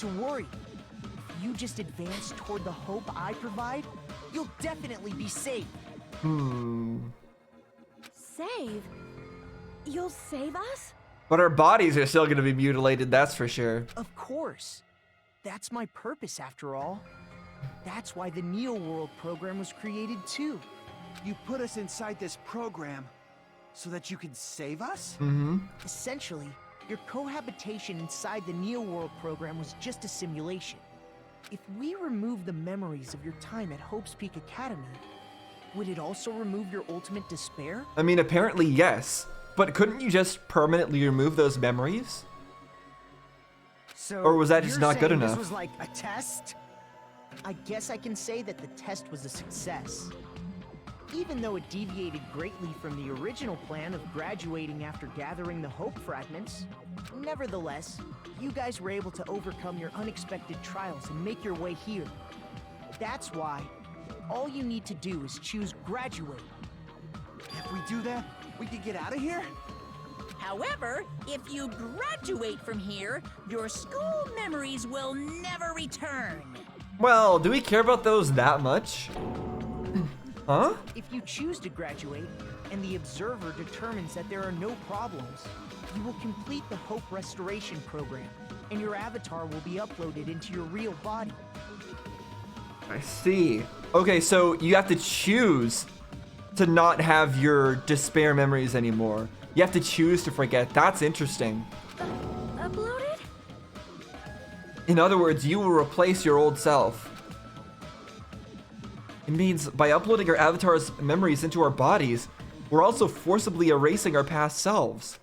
to worry. If you just advance toward the hope I provide, you'll definitely be safe. Save? You'll save us? But our bodies are still gonna be mutilated, that's for sure. Of course. That's my purpose, after all. That's why the Neo World program was created, too. You put us inside this program so that you can save us? Essentially, your cohabitation inside the Neo World program was just a simulation. If we remove the memories of your time at Hope's Peak Academy, would it also remove your ultimate despair? I mean, apparently yes. But couldn't you just permanently remove those memories? So Or was that just you're not good saying enough? This was like a test? I guess I can say that the test was a success. Even though it deviated greatly from the original plan of graduating after gathering the Hope fragments, nevertheless, you guys were able to overcome your unexpected trials and make your way here. That's why all you need to do is choose graduate. If we do that, we can get out of here? However, if you graduate from here, your school memories will never return. Well, do we care about those that much? Huh? If you choose to graduate, and the observer determines that there are no problems, you will complete the Hope Restoration program, and your avatar will be uploaded into your real body. I see. Okay, so you have to choose to not have your despair memories anymore. You have to choose to forget. That's interesting. Uploaded? In other words, you will replace your old self. It means by uploading our avatar's memories into our bodies, we're also forcibly erasing our past selves.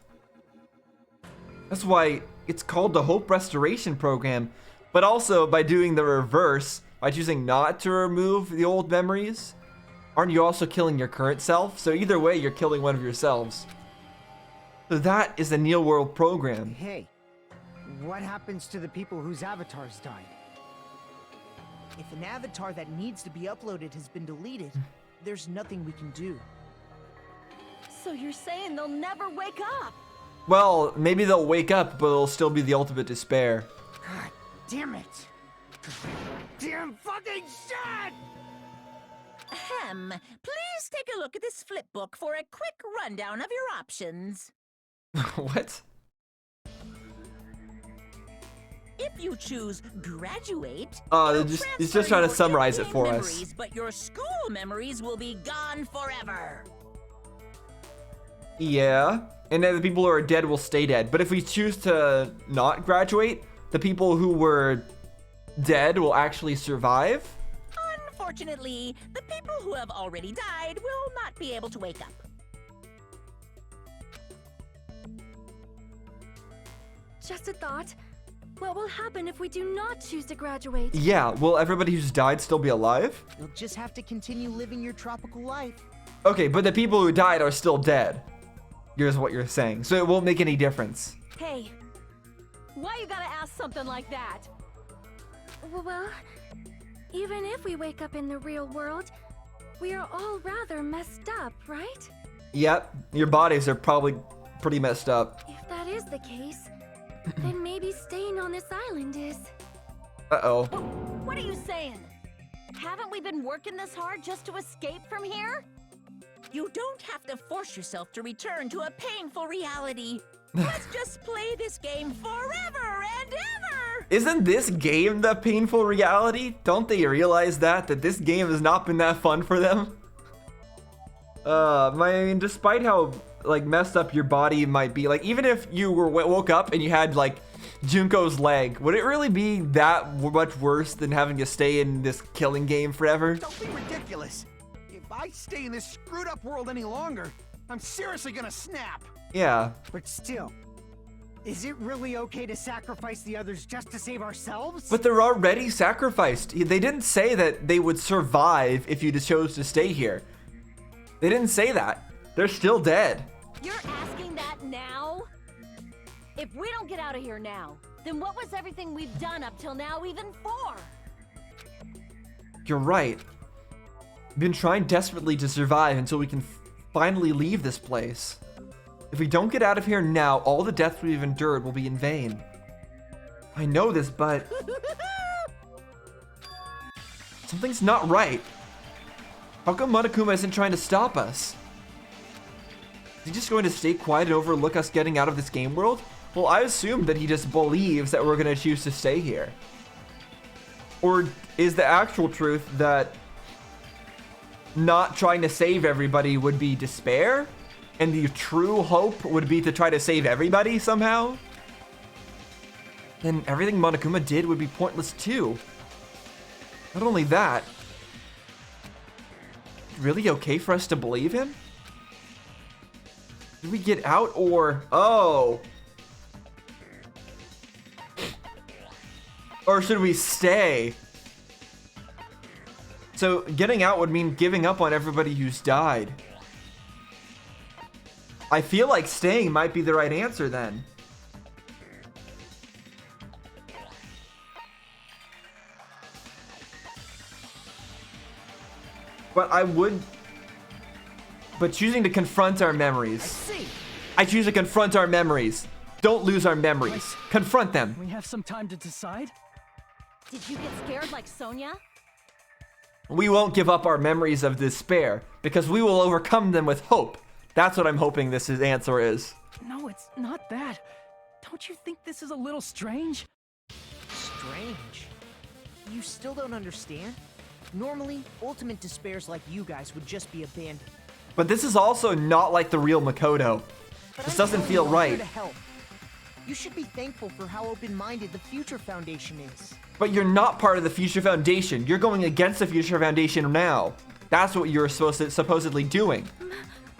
That's why it's called the Hope Restoration Program, but also by doing the reverse, by choosing not to remove the old memories, aren't you also killing your current self? So either way, you're killing one of yourselves. So that is the Neo World program. Hey, what happens to the people whose avatars died? If an avatar that needs to be uploaded has been deleted, there's nothing we can do. So you're saying they'll never wake up? Well, maybe they'll wake up, but it'll still be the ultimate despair. God damn it! Damn fucking shit! Ahem. Please take a look at this flip book for a quick rundown of your options. What? If you choose graduate, Oh, you'll he's just transfer trying to your summarize it in-game for memories, us. But your school memories will be gone forever. Yeah, and then the people who are dead will stay dead. But if we choose to not graduate, the people who were dead will actually survive? Unfortunately, the people who have already died will not be able to wake up. Just a thought. What will happen if we do not choose to graduate? Yeah, will everybody who's died still be alive? You'll just have to continue living your tropical life. Okay, but the people who died are still dead. Here's what you're saying. So it won't make any difference. Hey, why you gotta ask something like that? Well, even if we wake up in the real world, we are all rather messed up, right? Yep, your bodies are probably pretty messed up. If that is the case, then maybe staying on this island is... Uh-oh. What are you saying? Haven't we been working this hard just to escape from here? You don't have to force yourself to return to a painful reality. Let's just play this game forever and ever! Isn't this game the painful reality? Don't they realize that this game has not been that fun for them? I mean, despite how like messed up your body might be, like even if you woke up and you had like Junko's leg, would it really be that much worse than having to stay in this killing game forever? Don't be ridiculous. If I stay in this screwed up world any longer, I'm seriously gonna snap. Yeah. But still, is it really okay to sacrifice the others just to save ourselves? But they're already sacrificed. They didn't say that they would survive if you just chose to stay here. They didn't say that. They're still dead. You're asking that now? If we don't get out of here now, then what was everything we've done up till now even for? You're right. We've been trying desperately to survive until we can finally leave this place. If we don't get out of here now, all the deaths we've endured will be in vain. I know this, but something's not right. How come Monokuma isn't trying to stop us? Is he just going to stay quiet and overlook us getting out of this game world? Well, I assume that he just believes that we're going to choose to stay here. Or is the actual truth that not trying to save everybody would be despair? And the true hope would be to try to save everybody somehow? Then everything Monokuma did would be pointless too. Not only that, really okay for us to believe him? Did we get out or... Oh. Or should we stay? So getting out would mean giving up on everybody who's died. I feel like staying might be the right answer then. But choosing to confront our memories. I choose to confront our memories. Don't lose our memories. Confront them. We have some time to decide. Did you get scared like Sonia? We won't give up our memories of despair because we will overcome them with hope. That's what I'm hoping this answer is. No, it's not that. Don't you think this is a little strange? Strange. You still don't understand? Normally, ultimate despairs like you guys would just be abandoned. But this is also not like the real Makoto. But This I doesn't know feel you're here right. to help. You should be thankful for how open-minded the Future Foundation is. But you're not part of the Future Foundation. You're going against the Future Foundation now. That's what you're supposedly doing.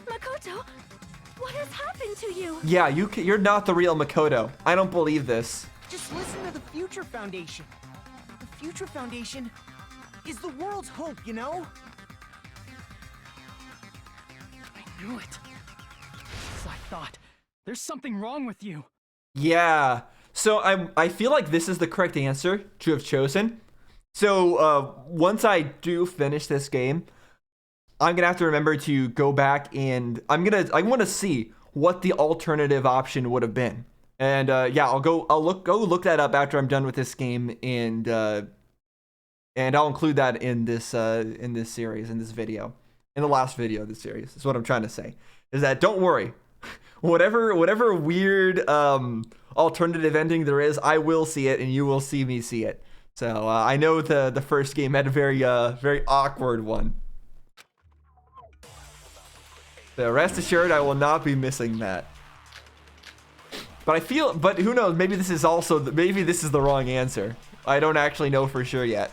Makoto, what has happened to you? Yeah, you're not the real Makoto. I don't believe this. Just listen to the Future Foundation. The Future Foundation is the world's hope, you know? I knew it. As I thought. There's something wrong with you. Yeah. So I feel like this is the correct answer to have chosen. So once I do finish this game, I'm gonna have to remember to go back and I want to see what the alternative option would have been. And yeah, I'll go look that up after I'm done with this game, and I'll include that in this series, in this video, in the last video of this series. Is what I'm trying to say. Is that don't worry, whatever weird alternative ending there is, I will see it, and you will see me see it. So I know the first game had a very awkward one. So rest assured, I will not be missing that. But who knows? Maybe this is the wrong answer. I don't actually know for sure yet.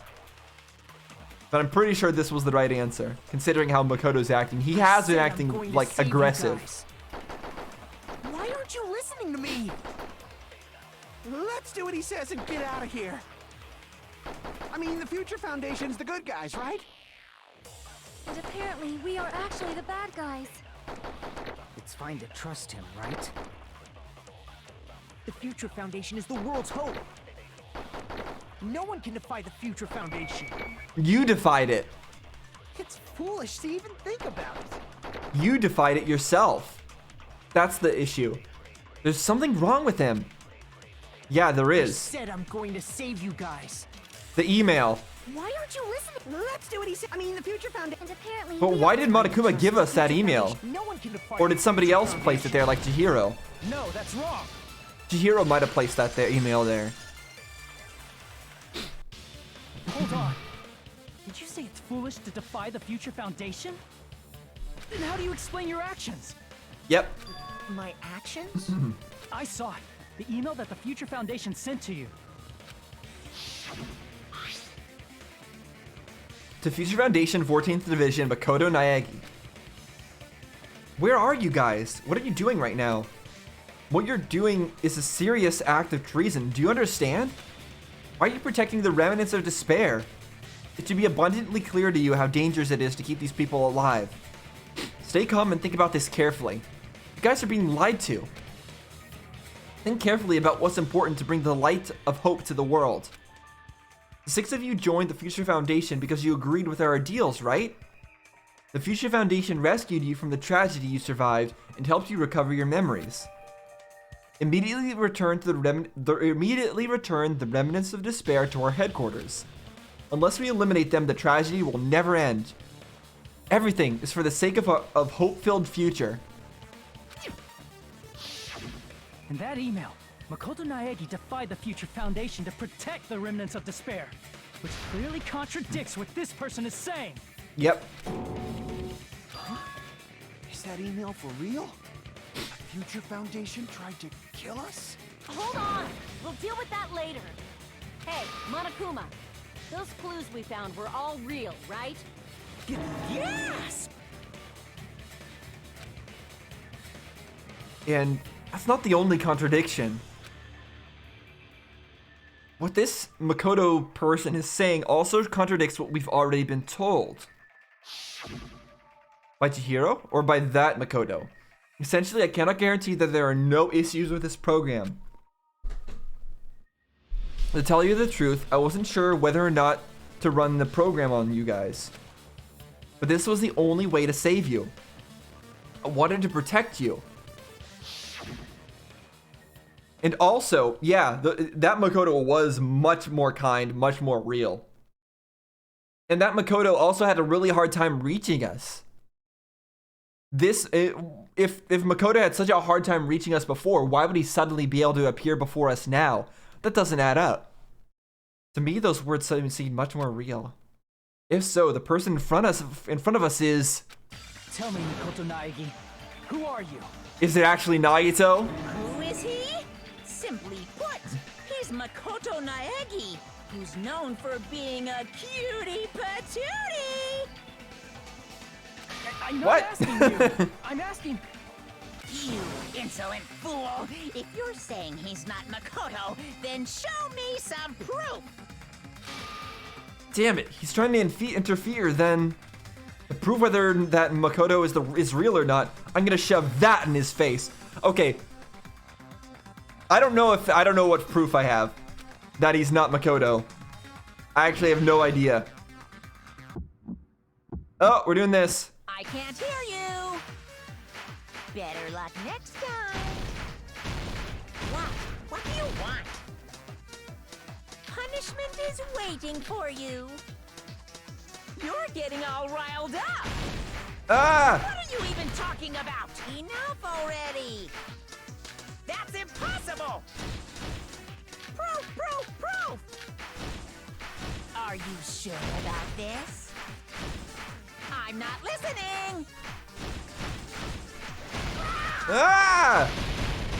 But I'm pretty sure this was the right answer, considering how Makoto's acting. He has been acting like aggressive. Why aren't you listening to me? Let's do what he says and get out of here. I mean, the Future Foundation's the good guys, right? And apparently, we are actually the bad guys. It's fine to trust him, right? The Future Foundation is the world's hope. No one can defy the Future Foundation. You defied it. It's foolish to even think about it. You defied it yourself. That's the issue. There's something wrong with him. Yeah, there I is. said I'm going to save you guys. The email. Why aren't you listening? Let's do what he said. I mean, the Future Foundation. And apparently, But we why are- did Monokuma give us that email? No one can defy Or did the somebody Future else place it there, like Chihiro? No, that's wrong. Chihiro might have placed that email there. Hold on. Did you say it's foolish to defy the Future Foundation? Then how do you explain your actions? Yep. My actions? I saw it. The email that the Future Foundation sent to you. To Future Foundation 14th Division, Makoto Naegi. Where are you guys? What are you doing right now? What you're doing is a serious act of treason. Do you understand? Why are you protecting the remnants of despair? It should be abundantly clear to you how dangerous it is to keep these people alive. Stay calm and think about this carefully. You guys are being lied to. Think carefully about what's important to bring the light of hope to the world. The 6 of you joined the Future Foundation because you agreed with our ideals, right? The Future Foundation rescued you from the tragedy you survived and helped you recover your memories. Immediately return the remnants of despair to our headquarters. Unless we eliminate them, the tragedy will never end. Everything is for the sake of a hope-filled future. In that email, Makoto Naegi defied the Future Foundation to protect the remnants of despair, which clearly contradicts what this person is saying. Yep. Is that email for real? The Future Foundation tried to kill us? Hold on! We'll deal with that later. Hey, Monokuma, those clues we found were all real, right? Yes! And that's not the only contradiction. What this Makoto person is saying also contradicts what we've already been told. By Chihiro or by that Makoto? Essentially, I cannot guarantee that there are no issues with this program. To tell you the truth, I wasn't sure whether or not to run the program on you guys. But this was the only way to save you. I wanted to protect you. And also, yeah, that Makoto was much more kind, much more real. And that Makoto also had a really hard time reaching us. If Makoto had such a hard time reaching us before, why would he suddenly be able to appear before us now? That doesn't add up. To me, those words seem much more real. If so, the person in front of us is... Tell me, Makoto Naegi, who are you? Is it actually Nagito? Who is he? Simply put, he's Makoto Naegi, who's known for being a cutie patootie. I'm not What? asking you. I'm asking... You insolent fool! If you're saying he's not Makoto, then show me some proof! Damn it, he's trying to interfere, then... To prove whether that Makoto is real or not, I'm gonna shove that in his face. Okay. I don't know what proof I have that he's not Makoto. I actually have no idea. Oh, we're doing this. I can't hear you! Better luck next time! What? What do you want? Punishment is waiting for you! You're getting all riled up! Ah! What are you even talking about? Enough already! That's impossible! Proof, proof, proof! Are you sure about this? I'm not listening! Ah!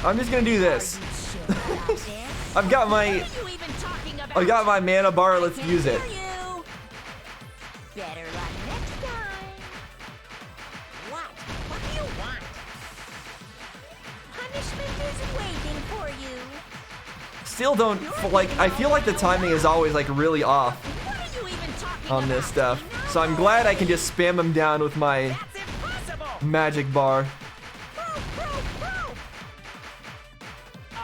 I'm just gonna do this. Are you sure about this? I've got What are my you even talking about? I got my mana bar, let's Can't use it. hear you. Better luck next time. What? What do you want? Punishment is waiting for you. Still don't I feel like the timing is always like really off What are you even talking on about? this stuff. So I'm glad I can just spam him down with my That's impossible. magic bar. Proof, proof, proof.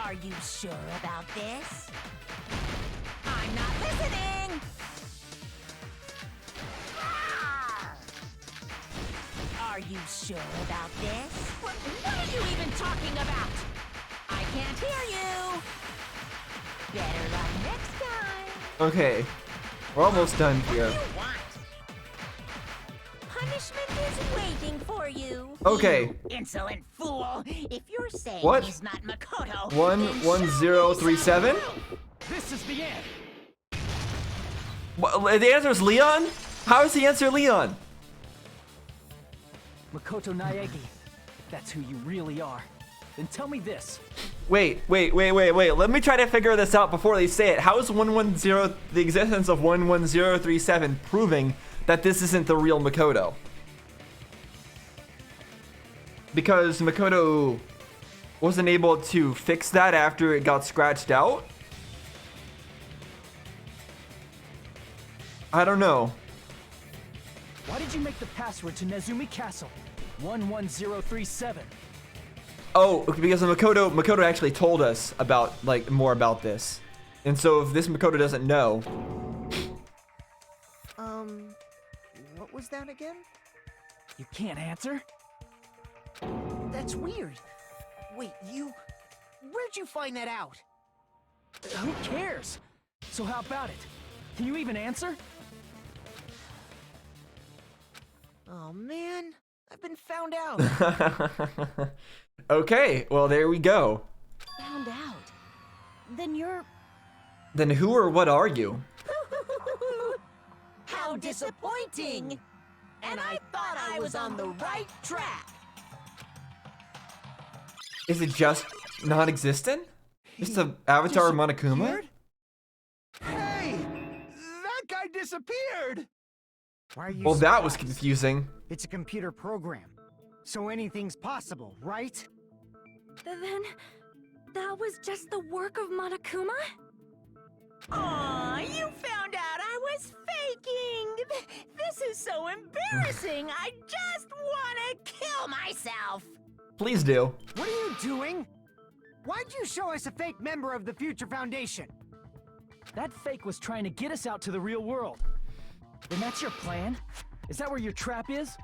Are you sure about this? I'm not listening. Are you sure about this? What are you even talking about? I can't hear you. Better luck next time. Okay. We're almost done here. What do you want? Punishment is waiting for you. Okay. You insolent fool! If you're saying What? he's not Makoto, One- then 1037? show me some proof. This is the end. What, the answer is Leon? How is the answer Leon? Makoto Naegi, if that's who you really are, then tell me this. Wait. Let me try to figure this out before they say it. How is the existence of 11037 proving that this isn't the real Makoto? Because Makoto wasn't able to fix that after it got scratched out? I don't know. Why did you make the password to Nezumi Castle? 11037. Oh, because Makoto actually told us about, more about this. And so if this Makoto doesn't know... What was that again? You can't answer? That's weird. Wait, where'd did you find that out? Who cares? So how about it? Can you even answer? Oh man, I've been found out. Okay, well, there we go. Found out. Then you're... Then who or what are you? How disappointing! And I thought I was on the right track. Is it just non-existent? Just an avatar of Monokuma? Disappeared? Hey! That guy disappeared! Why are you Well, that was surprised? confusing. It's a computer program, so anything's possible, right? Then that was just the work of Monokuma? Aw, you found out I was faking! This is so embarrassing! I just wanna kill myself! Please do. What are you doing? Why'd you show us a fake member of the Future Foundation? That fake was trying to get us out to the real world. And that's your plan? Is that where your trap is?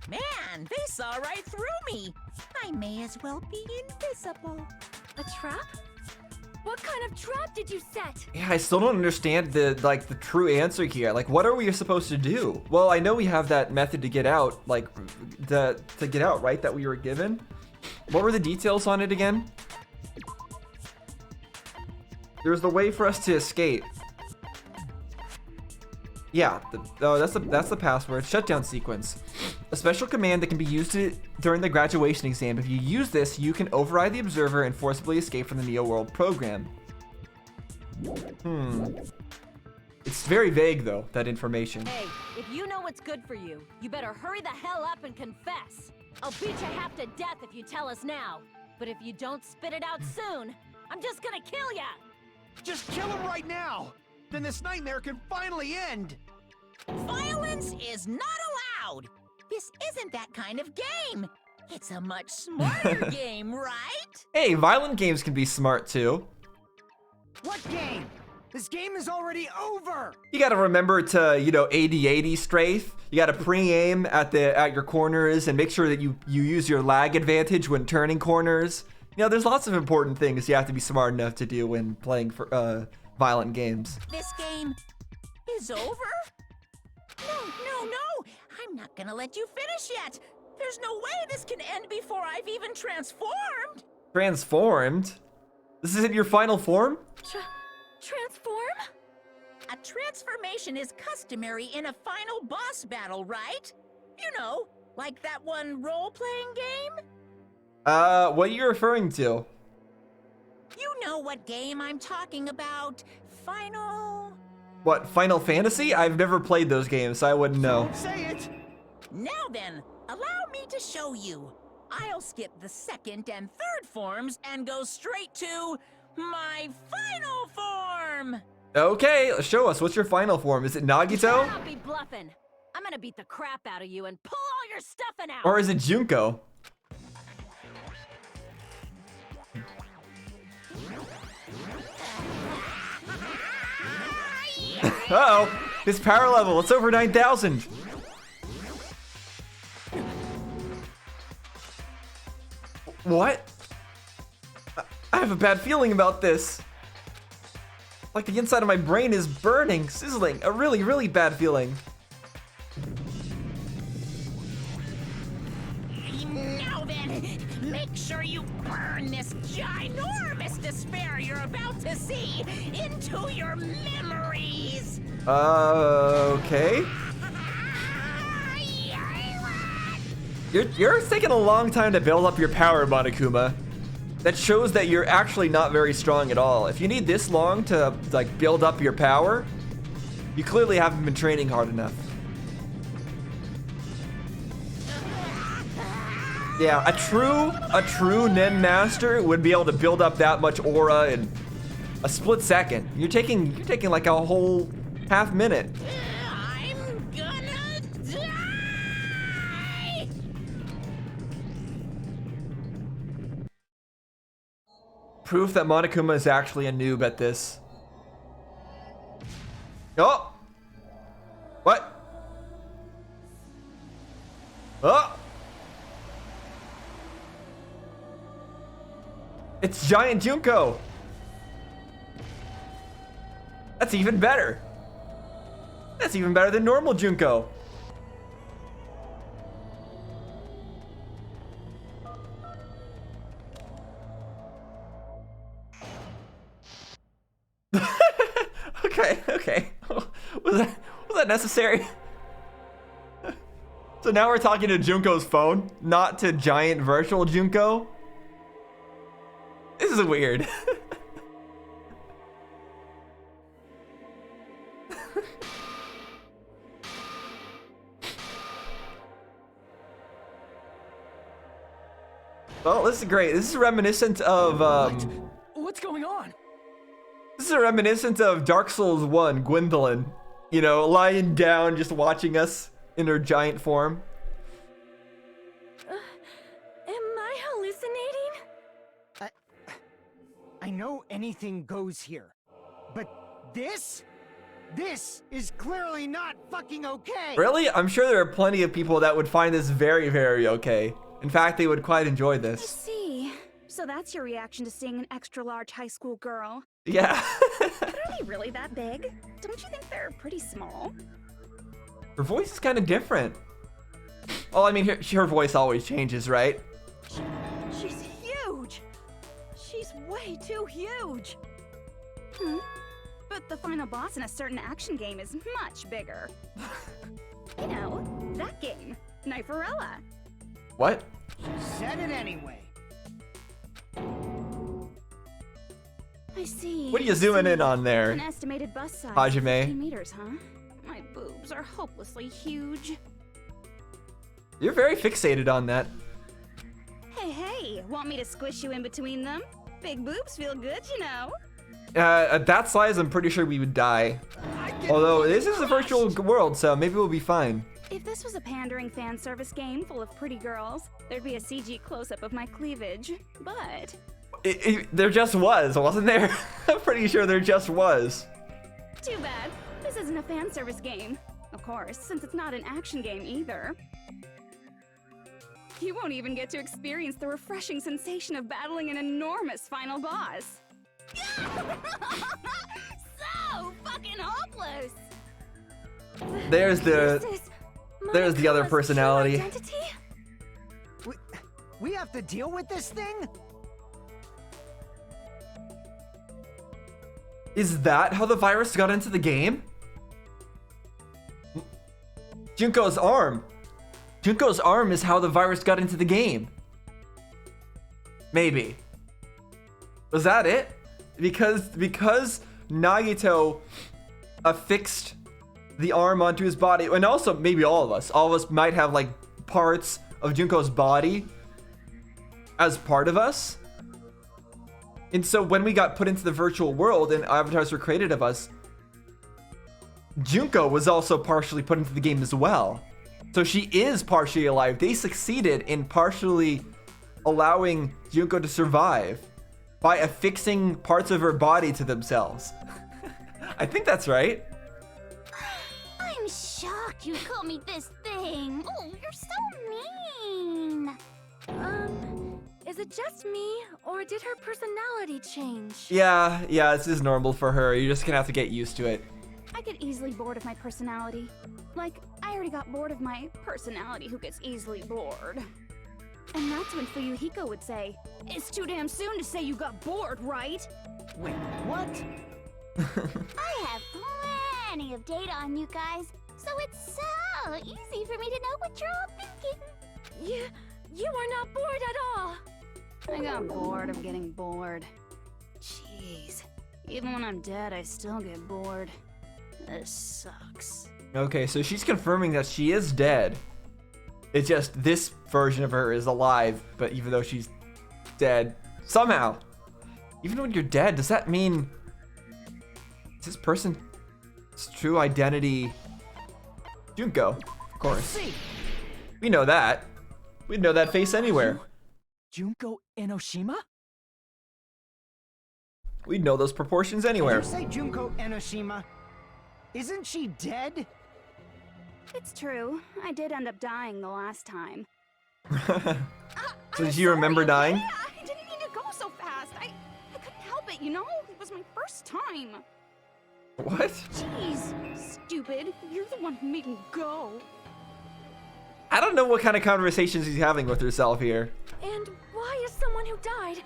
Man, they saw right through me! I may as well be invisible. A trap? What kind of trap did you set? Yeah, I still don't understand the true answer here. Like, what are we supposed to do? Well, I know we have that method to get out, like, to get out, right? That we were given. What were the details on it again? There's the way for us to escape. Yeah, that's the password. Shutdown sequence. A special command that can be used during the graduation exam. If you use this, you can override the observer and forcibly escape from the Neo World program. It's very vague, though, that information. Hey, if you know what's good for you, you better hurry the hell up and confess. I'll beat you half to death if you tell us now. But if you don't spit it out soon, I'm just gonna kill ya! Just kill him right now! Then this nightmare can finally end! Violence is not allowed! This isn't that kind of game! It's a much smarter game, right? Hey, violent games can be smart, too. What game? This game is already over! You gotta remember to, you know, 80-80 strafe. You gotta pre-aim at your corners and make sure that you use your lag advantage when turning corners. You know, there's lots of important things you have to be smart enough to do when playing for violent games. This game is over? No! I'm not gonna let you finish yet! There's no way this can end before I've even transformed! Transformed? This isn't your final form? Transform? A transformation is customary in a final boss battle, right? You know, like that one role-playing game? What are you referring to? You know what game I'm talking about. Final... What, Final Fantasy? I've never played those games, so I wouldn't know. Don't say it! Now then, allow me to show you. I'll skip the second and third forms and go straight to my final form! Okay, show us. What's your final form? Is it Nagito? I'll be bluffing. I'm gonna beat the crap out of you and pull all your stuffing out. Or is it Junko? Uh-oh, his power level, it's over 9,000. What? I have a bad feeling about this. Like the inside of my brain is burning, sizzling, a really, really bad feeling. Now then, make sure you burn this ginormous despair you're about to see into your memories! Okay. You're taking a long time to build up your power, Monokuma. That shows that you're actually not very strong at all. If you need this long to like build up your power, you clearly haven't been training hard enough. Yeah, a true Nen master would be able to build up that much aura in a split second. You're taking like a whole half minute. I'm gonna die! Proof that Monokuma is actually a noob at this. Oh! What? Oh! It's giant Junko. That's even better. That's even better than normal Junko. Okay. Was that necessary? So now we're talking to Junko's phone, not to giant virtual Junko. This is weird. Well, this is great. This is reminiscent of What's going on? this is reminiscent of Dark Souls 1, Gwendolyn. You know, lying down, just watching us in her giant form. Am I hallucinating? I know anything goes here, but this is clearly not fucking okay. Really? I'm sure there are plenty of people that would find this very, very okay. In fact, they would quite enjoy I this. see. So that's your reaction to seeing an extra-large high school girl. Yeah. But are they really that big? Don't you think they're pretty small? Her voice is kind of different. Well, I mean, her voice always changes, right? She's huge! She's way too huge! But the final boss in a certain action game is much bigger. You know, that game, Kniferella. What? Said it anyway. I see. What are you zooming in on there? An estimated bust size. Hajime? 50 meters, huh? My boobs are hopelessly huge. You're very fixated on that. Hey, want me to squish you in between them? Big boobs feel good, you know. At that size, I'm pretty sure we would die. Although, this is a virtual world, so maybe we'll be fine. If this was a pandering fan service game full of pretty girls, there'd be a CG close-up of my cleavage. But There just was, wasn't there? I'm pretty sure there just was. too bad. This isn't a fan service game. Of course, since it's not an action game either. You won't even get to experience the refreshing sensation of battling an enormous final boss. So fucking hopeless! There's This the... is There's the other Monika's personality. true identity? We have to deal with this thing? Is that how the virus got into the game? Junko's arm. Junko's arm is how the virus got into the game. Maybe. Was that it? Because Nagito affixed the arm onto his body, and also maybe all of us might have like parts of Junko's body as part of us. And so when we got put into the virtual world and avatars were created of us, Junko was also partially put into the game as well. So she is partially alive. They succeeded in partially allowing Junko to survive by affixing parts of her body to themselves. I think that's right. I'm shocked you call me this thing. Oh, you're so mean. Is it just me, or did her personality change? Yeah, this is normal for her. You're just gonna have to get used to it. I get easily bored of my personality. Like, I already got bored of my personality who gets easily bored. And that's when Fuyuhiko would say, "It's too damn soon to say you got bored, right?" Wait, what? I have plenty of data on you guys, so it's so easy for me to know what you're all thinking. You are not bored at all. I got bored of getting bored. Jeez. Even when I'm dead, I still get bored. This sucks. Okay, so she's confirming that she is dead. It's just this version of her is alive, but even though she's dead, somehow, even when you're dead, does that mean is this person's true identity Junko? Of course. We know that. We'd know that face anywhere. Junko Enoshima? We'd know those proportions Did anywhere. you say Junko Enoshima? Isn't she dead? It's true. I did end up dying the last time. So did you remember dying? Yeah, I didn't mean to go so fast. you know? It was my first time. What? Jeez, stupid. You're the one who made me go. I don't know what kind of conversations he's having with herself here. And why is someone who died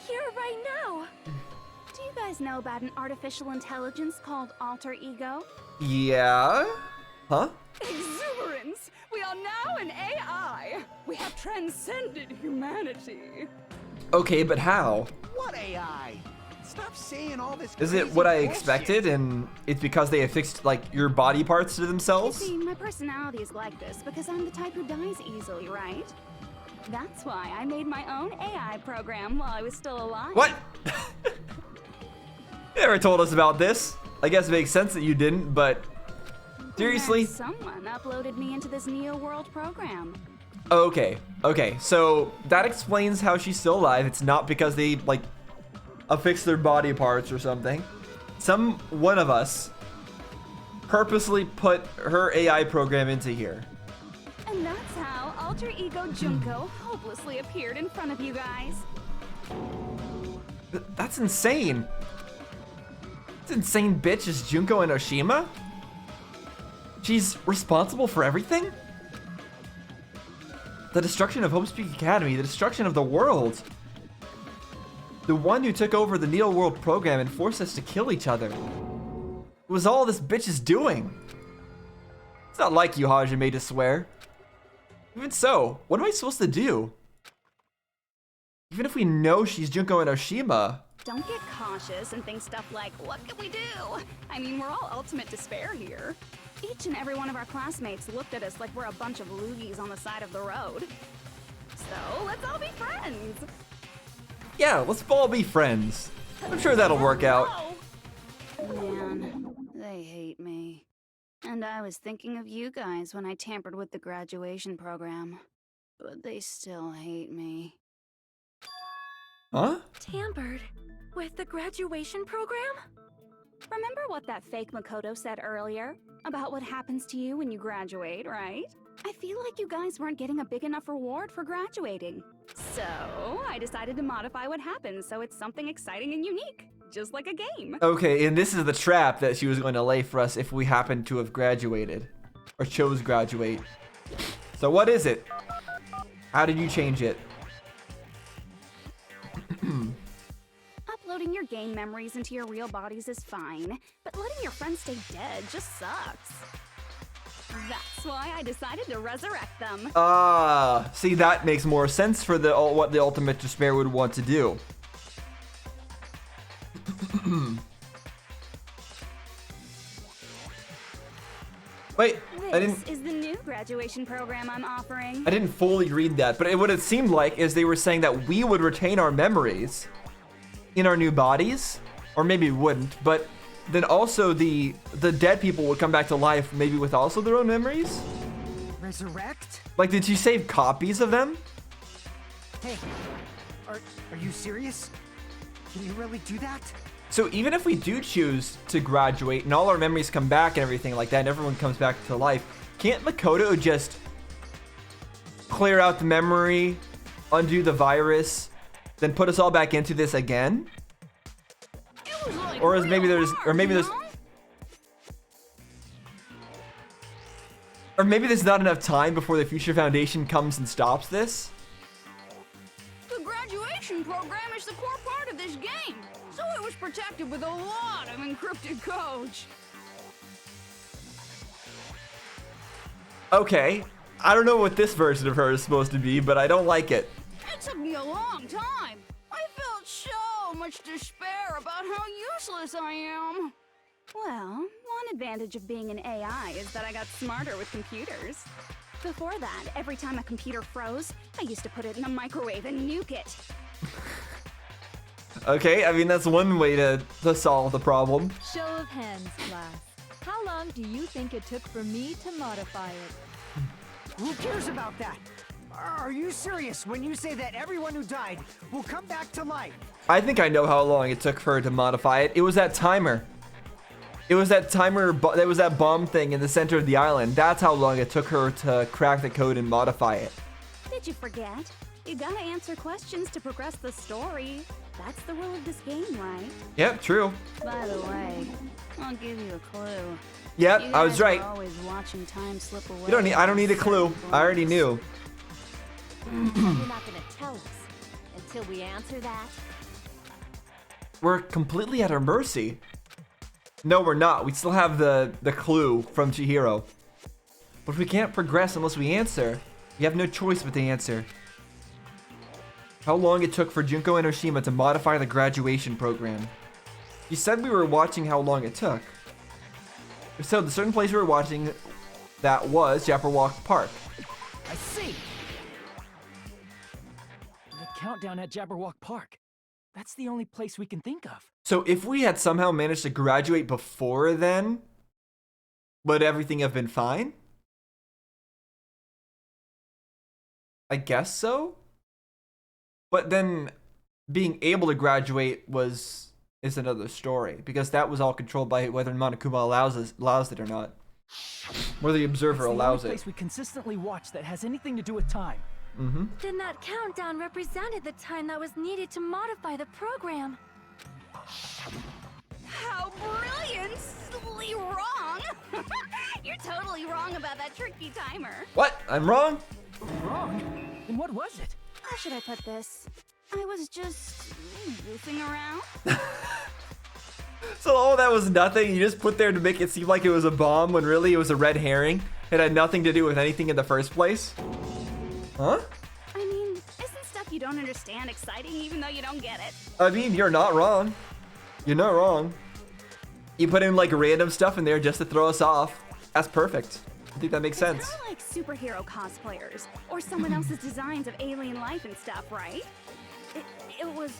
here right now? Do you guys know about an artificial intelligence called alter ego? Yeah? Huh? Exuberance! We are now an AI! We have transcended humanity! Okay, but how? What AI? Stop saying all this. Is it crazy what I bullshit. expected and it's because they affixed like your body parts to You themselves? see, my personality is like this because I'm the type who dies easily, right? That's why I made my own AI program while I was still alive. What? You never told us about this. I guess it makes sense that you didn't, but seriously? And someone uploaded me into this Neo World program. Okay, so that explains how she's still alive. It's not because they like affix their body parts or something. One of us purposely put her AI program into here. And that's how Alter Ego Junko hopelessly appeared in front of you guys. That's insane. This insane bitch is Junko Enoshima? She's responsible for everything? The destruction of Hope's Peak Academy, the destruction of the world. The one who took over the Neo World program and forced us to kill each other. It was all this bitch is doing. It's not like you, Hajime, to swear. Even so, what am I supposed to do? Even if we know she's Junko Enoshima. Don't get cautious and think stuff like, what can we do? I mean, we're all ultimate despair here. Each and every one of our classmates looked at us like we're a bunch of loogies on the side of the road. So, let's all be friends. Yeah, let's all be friends. I'm sure that'll work out. Man, they hate me. And I was thinking of you guys when I tampered with the graduation program. But they still hate me. Huh? Tampered with the graduation program? Remember what that fake Makoto said earlier? About what happens to you when you graduate, right? I feel like you guys weren't getting a big enough reward for graduating. So, I decided to modify what happens so it's something exciting and unique. Just like a game. Okay, and this is the trap that she was going to lay for us if we happen to have graduated. Or chose graduate. So what is it? How did you change it? Uploading your game memories into your real bodies is fine, but letting your friends stay dead just sucks. That's why I decided to resurrect them. See, that makes more sense for what the Ultimate Despair would want to do. Wait, This is the new graduation program I'm offering. I didn't fully read that, but what it seemed like is they were saying that we would retain our memories in our new bodies, or maybe we wouldn't, but then also the dead people would come back to life, maybe with also their own memories? Resurrect? Like, did you save copies of them? Hey, are you serious? Can you really do that? So even if we do choose to graduate and all our memories come back and everything like that and everyone comes back to life, can't Makoto just clear out the memory, undo the virus, then put us all back into this again? It was like Or is real maybe there's hard, or maybe you there's know? or maybe there's not enough time before the Future Foundation comes and stops this? The graduation program is the core part of this game, so it was protected with a lot of encrypted codes. Okay, I don't know what this version of her is supposed to be, but I don't like it. It took me a long time. I felt so much despair about how useless I am. Well, one advantage of being an AI is that I got smarter with computers. Before that, every time a computer froze, I used to put it in a microwave and nuke it. Okay, I mean that's one way to solve the problem. Show of hands, class. How long do you think it took for me to modify it? Who cares about that? Are you serious when you say that everyone who died will come back to life? I think I know how long it took for her to modify it. It was that timer. It was that timer, that was that bomb thing in the center of the island. That's how long it took her to crack the code and modify it. Did you forget? You gotta answer questions to progress the story. That's the rule of this game, right? Yep, true. By the way, I'll give you a clue. Yep, You I was guys right. are always watching time slip away. You don't need. I don't need a clue. I already knew. You're not gonna tell us until we answer that? We're completely at our mercy. No, we're not. We still have the clue from Chihiro. But we can't progress unless we answer. We have no choice but to answer. How long it took for Junko and Oshima to modify the graduation program. You said we were watching how long it took. So the certain place we were watching, that was Jabberwock Park. I see. The countdown at Jabberwock Park. That's the only place we can think of. So if we had somehow managed to graduate before then, would everything have been fine? I guess so. But then being able to graduate is another story, because that was all controlled by whether Monokuma allows it or not. Whether the observer allows It's the only it. place we consistently watch that has anything to do with time. Mm-hmm. Then that countdown represented the time that was needed to modify the program. How brilliantly wrong! You're totally wrong about that tricky timer. What? I'm wrong? Wrong? Then what was it? How should I put this? I was just goofing around. So all that was nothing. You just put there to make it seem like it was a bomb when really it was a red herring. It had nothing to do with anything in the first place. Huh? I mean, isn't stuff you don't understand exciting even though you don't get it? I mean, you're not wrong. You're not wrong. You put in like random stuff in there just to throw us off. That's perfect. I think that makes sense. It's kind of like superhero cosplayers or someone else's designs of alien life and stuff, right? It was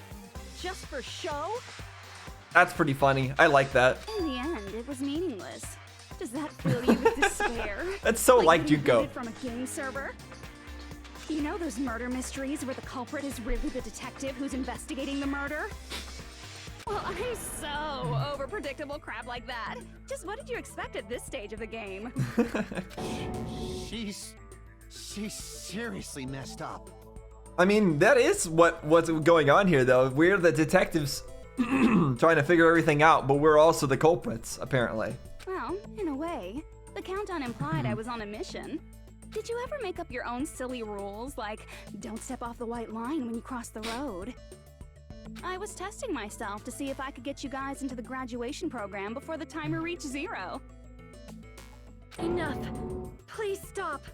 just for show? That's pretty funny. I like that. In the end, it was meaningless. Does that fill you with despair? That's so like being Junko. booted from a game server? You know those murder mysteries where the culprit is really the detective who's investigating the murder? Well, I'm so over predictable crap like that. Just what did you expect at this stage of the game? She's seriously messed up. I mean, that is what's going on here, though. We're the detectives trying to figure everything out, but we're also the culprits, apparently. Well, in a way, the countdown implied I was on a mission. Did you ever make up your own silly rules, like don't step off the white line when you cross the road? I was testing myself to see if I could get you guys into the graduation program before the timer reached 0. Enough. Please stop.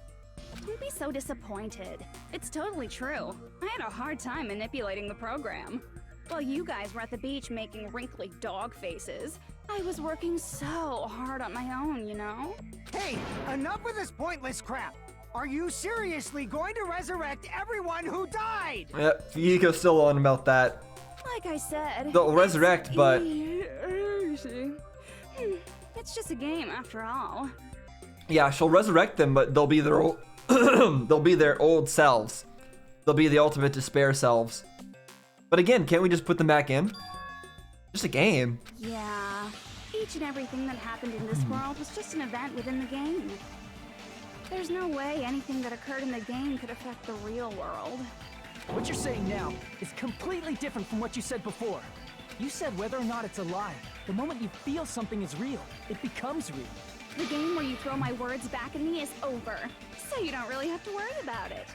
Don't be so disappointed. It's totally true. I had a hard time manipulating the program. While you guys were at the beach making wrinkly dog faces, I was working so hard on my own, you know? Hey, enough with this pointless crap. Are you seriously going to resurrect everyone who died? Yep, Yiko's still on about that. Like I said, They'll resurrect, but it's just a game after all. yeah, she'll resurrect them, but they'll be their old they'll be their old selves. They'll be the ultimate despair selves. But again, can't we just put them back in? Just a game. Yeah, each and everything that happened in this world was just an event within the game. There's no way anything that occurred in the game could affect the real world. What you're saying now is completely different from what you said before. You said whether or not it's a lie. The moment you feel something is real, it becomes real. The game where you throw my words back at me is over, so you don't really have to worry about it.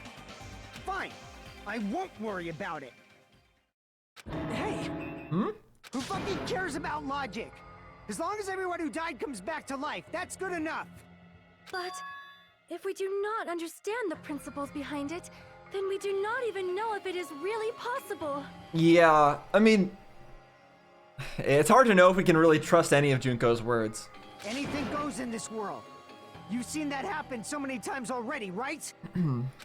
Fine. I won't worry about it. Hey! Hmm? Who fucking cares about logic? As long as everyone who died comes back to life, that's good enough. But if we do not understand the principles behind it, then we do not even know if it is really possible. Yeah, I mean, it's hard to know if we can really trust any of Junko's words. Anything goes in this world. You've seen that happen so many times already, right?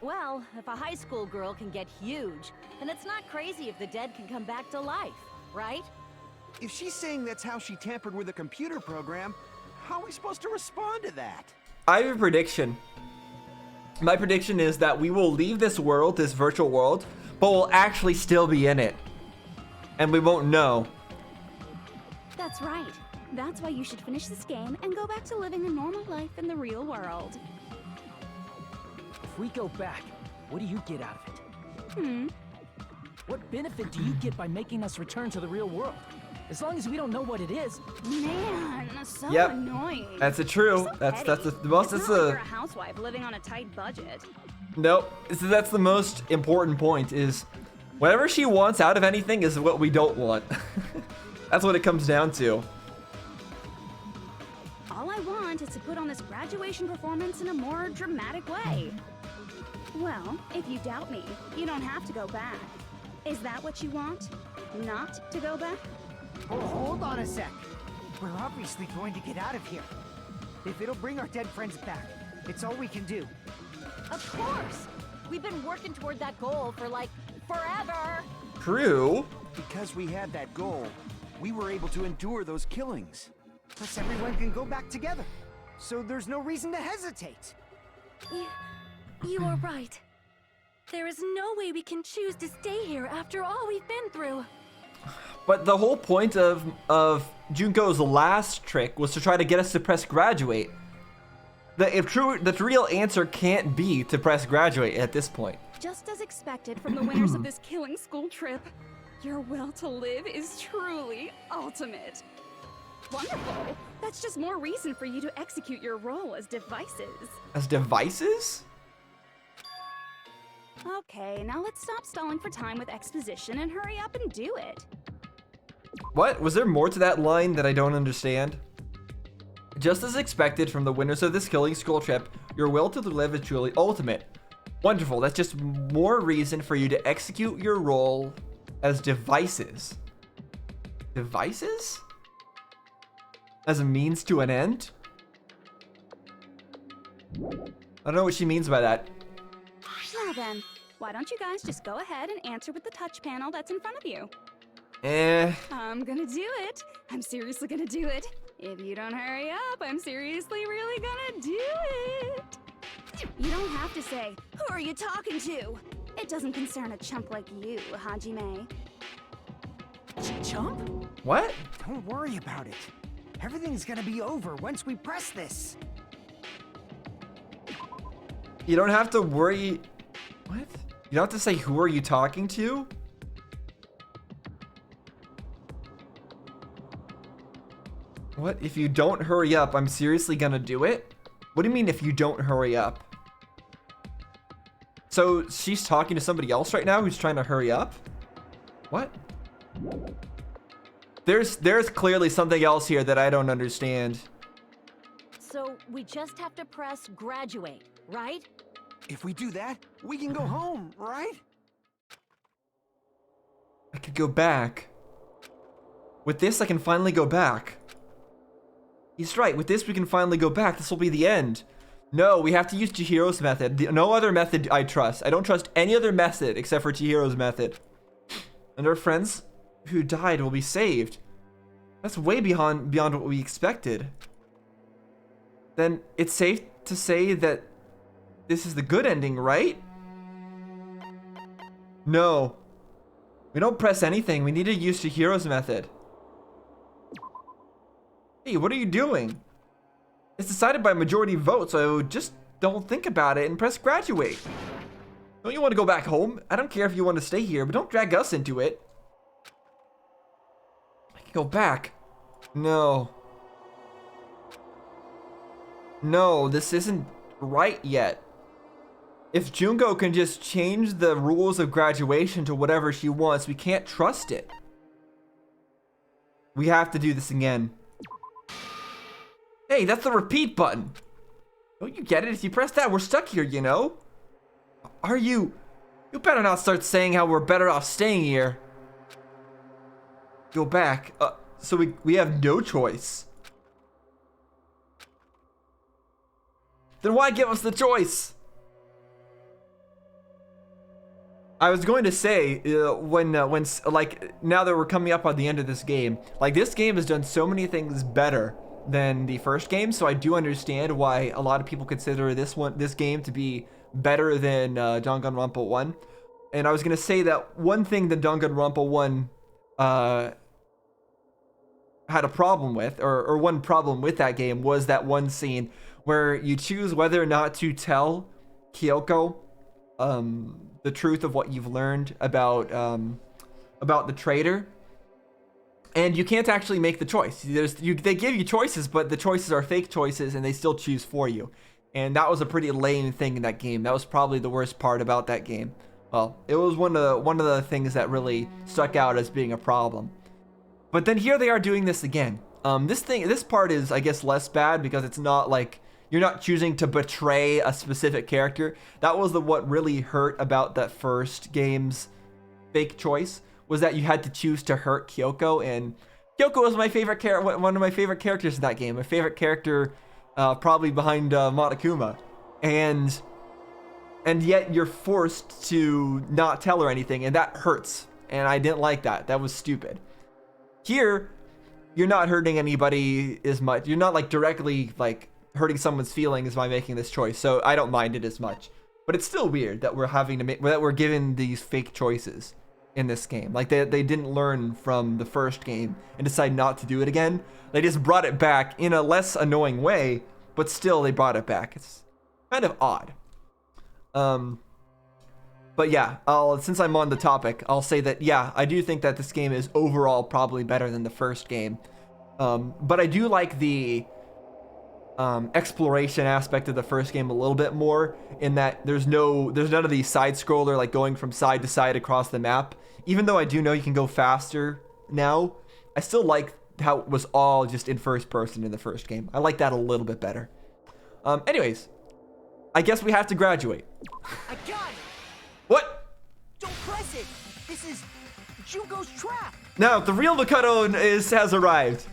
Well, if a high school girl can get huge, then it's not crazy if the dead can come back to life, right? If she's saying that's how she tampered with a computer program, how are we supposed to respond to that? I have a prediction. My prediction is that we will leave this world, this virtual world, but we'll actually still be in it. And we won't know. That's right. That's why you should finish this game and go back to living a normal life in the real world. If we go back, what do you get out of it? What benefit do you get by making us return to the real world? As long as we don't know what it is. Man, so Yep. annoying. That's true. So That's petty. the most. It's That's not like the you're a housewife living on a tight budget. nope. That's the most important point. Is whatever she wants out of anything is what we don't want. That's what it comes down to. All I want is to put on this graduation performance in a more dramatic way. Well, if you doubt me, you don't have to go back. Is that what you want? Not to go back? Oh, hold on a sec. We're obviously going to get out of here. If it'll bring our dead friends back, it's all we can do. Of course! We've been working toward that goal for like forever! True. Because we had that goal, we were able to endure those killings. Plus, everyone can go back together. So there's no reason to hesitate. You are right. There is no way we can choose to stay here after all we've been through. But the whole point of Junko's last trick was to try to get us to press graduate. The real answer can't be to press graduate at this point. Just as expected from the winners of this killing school trip, your will to live is truly ultimate. Wonderful. That's just more reason for you to execute your role as devices. As devices? Okay, now let's stop stalling for time with exposition and hurry up and do it. What? Was there more to that line that I don't understand? Just as expected from the winners of this killing school trip, your will to live is truly ultimate. Wonderful. That's just more reason for you to execute your role as devices. Devices? As a means to an end? I don't know what she means by that. Now then, why don't you guys just go ahead and answer with the touch panel that's in front of you? I'm gonna do it. I'm seriously gonna do it. If you don't hurry up, I'm seriously really gonna do it. You don't have to say, who are you talking to? It doesn't concern a chump like you, Hajime. Chump? What? Don't worry about it. Everything's gonna be over once we press this. You don't have to worry. What? You don't have to say, who are you talking to? What? If you don't hurry up, I'm seriously gonna do it? What do you mean if you don't hurry up? So she's talking to somebody else right now who's trying to hurry up? What? There's clearly something else here that I don't understand. So we just have to press graduate, right? If we do that, we can go home, right? I could go back. With this, I can finally go back. He's right. With this, we can finally go back. This will be the end. No, we have to use Chihiro's method. No other method I trust. I don't trust any other method except for Chihiro's method. And our friends who died will be saved. That's way beyond what we expected. Then it's safe to say that this is the good ending, right? No. We don't press anything. We need to use Chihiro's method. Hey, what are you doing? It's decided by majority vote, so just don't think about it and press graduate. Don't you want to go back home? I don't care if you want to stay here, but don't drag us into it. I can go back. No. No, this isn't right yet. If Junko can just change the rules of graduation to whatever she wants, we can't trust it. We have to do this again. Hey, that's the repeat button. Don't you get it? If you press that, we're stuck here, you know? Are you? You better not start saying how we're better off staying here. Go back. So we have no choice. Then why give us the choice? I was going to say, when like, now that we're coming up on the end of this game, like, this game has done so many things better than the first game, so I do understand why a lot of people consider this game to be better than Danganronpa 1. And I was gonna say that one thing that Danganronpa 1 had a problem with, or one problem with that game, was that one scene where you choose whether or not to tell Kyoko the truth of what you've learned about the traitor. And you can't actually make the choice. They give you choices, but the choices are fake choices, and they still choose for you. And that was a pretty lame thing in that game. That was probably the worst part about that game. Well, it was one of the things that really stuck out as being a problem. But then here they are doing this again. This part is, I guess, less bad because it's not like you're not choosing to betray a specific character. That was what really hurt about that first game's fake choice, was that you had to choose to hurt Kyoko, and Kyoko was my favorite one of my favorite characters in that game. My favorite character, probably behind Monokuma, and yet you're forced to not tell her anything, and that hurts. And I didn't like that. That was stupid. Here, you're not hurting anybody as much. You're not like directly like hurting someone's feelings by making this choice, so I don't mind it as much. But it's still weird that we're having to that we're given these fake choices in this game. Like they didn't learn from the first game and decide not to do it again. They just brought it back in a less annoying way, but still they brought it back. It's kind of odd. But yeah, since I'm on the topic, I'll say that, yeah, I do think that this game is overall probably better than the first game. But I do like the exploration aspect of the first game a little bit more, in that there's none of the side scroller like going from side to side across the map. Even though I do know you can go faster now, I still like how it was all just in first person in the first game. I like that a little bit better. Anyways, I guess we have to graduate. I got it! What? Don't press it! This is Junko's trap! Now, the real Makoto has arrived.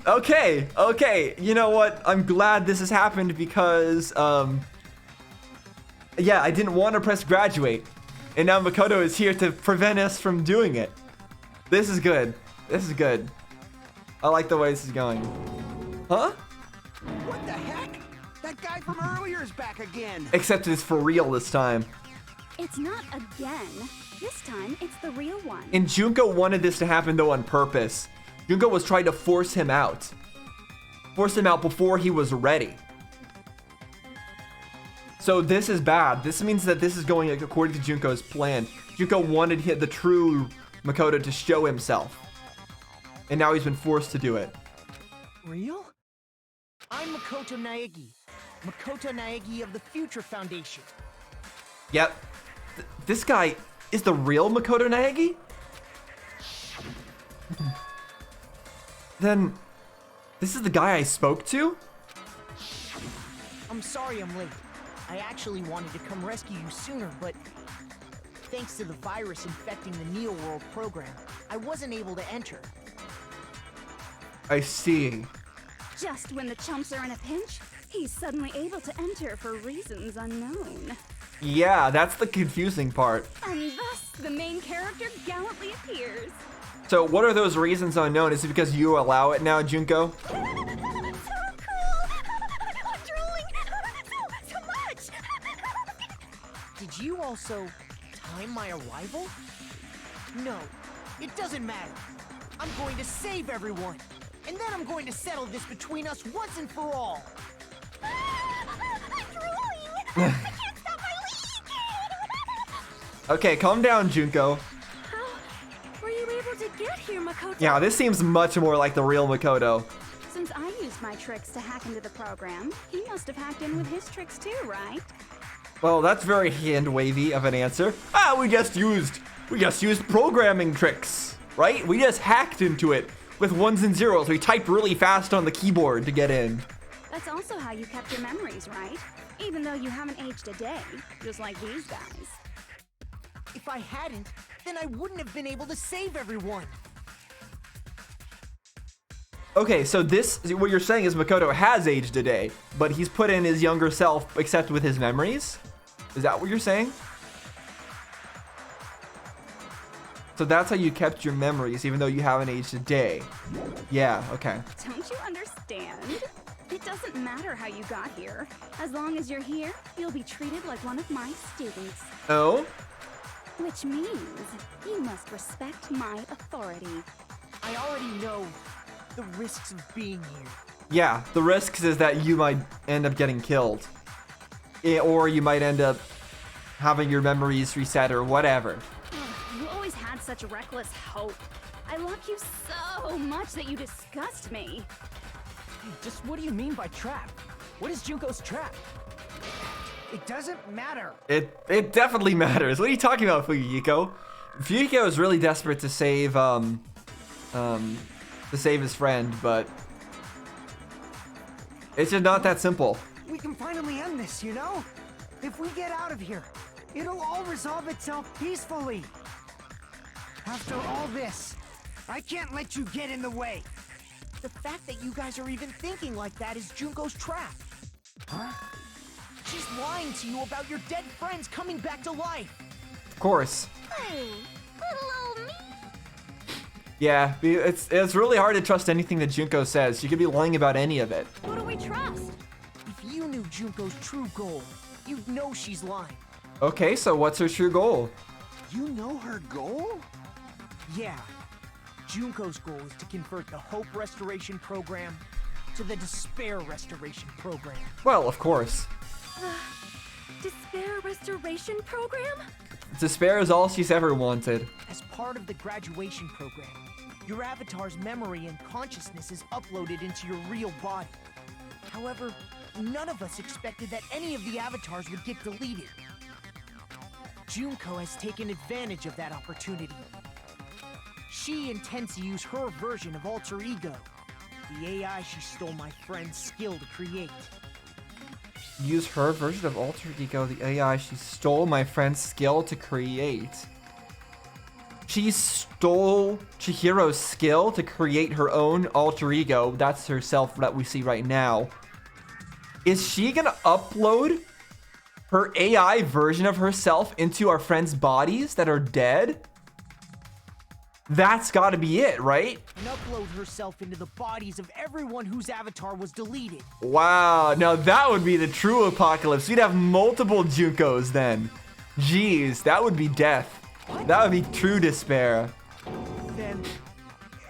Okay. You know what? I'm glad this has happened because, yeah, I didn't want to press graduate. And now Makoto is here to prevent us from doing it. This is good. I like the way this is going. Huh? What the heck? That guy from earlier is back again. Except it's for real this time. It's not again. This time, it's the real one. And Junko wanted this to happen, though, on purpose. Junko was trying to force him out. Before he was ready. So this is bad. This means that this is going according to Junko's plan. Junko wanted the true Makoto to show himself. And now he's been forced to do it. Real? I'm Makoto Naegi. Makoto Naegi of the Future Foundation. Yep. This guy is the real Makoto Naegi? Then, this is the guy I spoke to? I'm sorry I'm late. I actually wanted to come rescue you sooner, but thanks to the virus infecting the Neo World program, I wasn't able to enter. I see. Just when the chumps are in a pinch, he's suddenly able to enter for reasons unknown. Yeah, that's the confusing part. And thus, the main character gallantly appears. So what are those reasons unknown? Is it because you allow it now, Junko? So cool! I'm drooling so much! Did you also time my arrival? No, it doesn't matter. I'm going to save everyone. And then I'm going to settle this between us once and for all. I'm drooling! I can't stop my leak! Okay, calm down, Junko. How were you able to get here, Makoto? Yeah, this seems much more like the real Makoto. Since I used my tricks to hack into the program, he must have hacked in with his tricks too, right? Well, that's very hand-wavy of an answer. We just used programming tricks, right? We just hacked into it with ones and zeros. We typed really fast on the keyboard to get in. That's also how you kept your memories, right? Even though you haven't aged a day, just like these guys. If I hadn't, then I wouldn't have been able to save everyone. Okay, so what you're saying is Makoto has aged a day, but he's put in his younger self except with his memories? Is that what you're saying? So that's how you kept your memories, even though you haven't aged a day. Yeah, okay. Don't you understand? It doesn't matter how you got here. As long as you're here, you'll be treated like one of my students. Oh? Which means you must respect my authority. I already know the risks of being here. Yeah, the risks is that you might end up getting killed. Or you might end up having your memories reset or whatever. You always had such reckless hope. I love you so much that you disgust me. Just what do you mean by trap? What is Junko's trap? It doesn't matter. It definitely matters. What are you talking about, Fuyuhiko? Fuyuhiko is really desperate to save his friend, but it's just not that simple. We can finally end this, you know? If we get out of here, it'll all resolve itself peacefully. After all this, I can't let you get in the way. The fact that you guys are even thinking like that is Junko's trap. Huh? She's lying to you about your dead friends coming back to life. Of course. Hey, little old me. Yeah, it's really hard to trust anything that Junko says. She could be lying about any of it. Who do we trust? If you knew Junko's true goal, you'd know she's lying. Okay, so what's her true goal? You know her goal? Yeah. Junko's goal is to convert the Hope Restoration Program to the Despair Restoration Program. Well, of course. Despair Restoration Program? Despair is all she's ever wanted. As part of the graduation program, your avatar's memory and consciousness is uploaded into your real body. However, none of us expected that any of the avatars would get deleted. Junko has taken advantage of that opportunity. She intends to use her version of Alter Ego, the AI she stole my friend's skill to create. Use her version of Alter Ego, the AI she stole my friend's skill to create. She stole Chihiro's skill to create her own alter ego. That's herself that we see right now. Is she gonna upload her AI version of herself into our friends' bodies that are dead? That's gotta be it, right? And upload herself into the bodies of everyone whose avatar was deleted. Wow, now that would be the true apocalypse. We'd have multiple Junkos then. Jeez, that would be death. That would be true despair. Then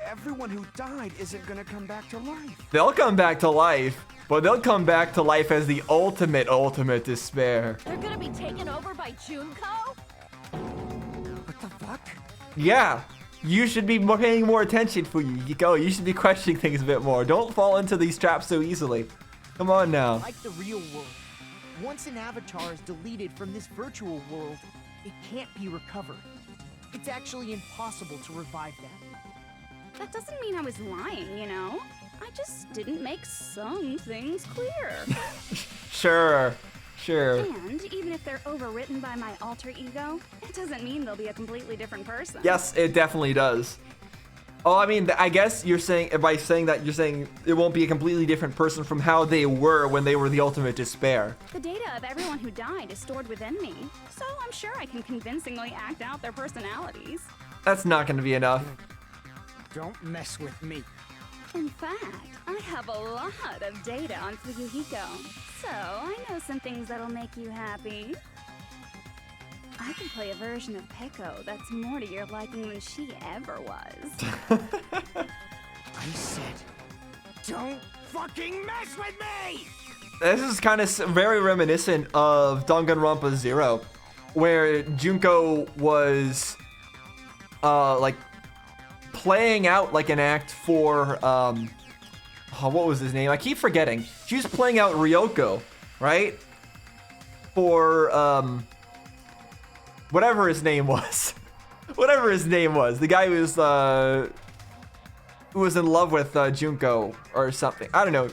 everyone who died isn't gonna come back to life. They'll come back to life, but they'll come back to life as the ultimate despair. They're gonna be taken over by Junko? What the fuck? Yeah, you should be paying more attention, Fuyuhiko. You should be questioning things a bit more. Don't fall into these traps so easily. Come on now. Like the real world, once an avatar is deleted from this virtual world, it can't be recovered. It's actually impossible to revive them. That doesn't mean I was lying, you know? I just didn't make some things clear. Sure. And even if they're overwritten by my alter ego, it doesn't mean they'll be a completely different person. Yes, it definitely does. Oh, I mean, I guess you're saying, by saying that, you're saying it won't be a completely different person from how they were when they were the ultimate despair. The data of everyone who died is stored within me, so I'm sure I can convincingly act out their personalities. That's not going to be enough. Don't mess with me. In fact, I have a lot of data on Fuyuhiko, so I know some things that'll make you happy. I can play a version of Peko that's more to your liking than she ever was. I said, don't fucking mess with me! This is kind of very reminiscent of Danganronpa 0, where Junko was, like, playing out like an act for, what was his name? I keep forgetting. She was playing out Ryoko, right? For, whatever his name was. Whatever his name was. The guy who was in love with Junko or something. I don't know.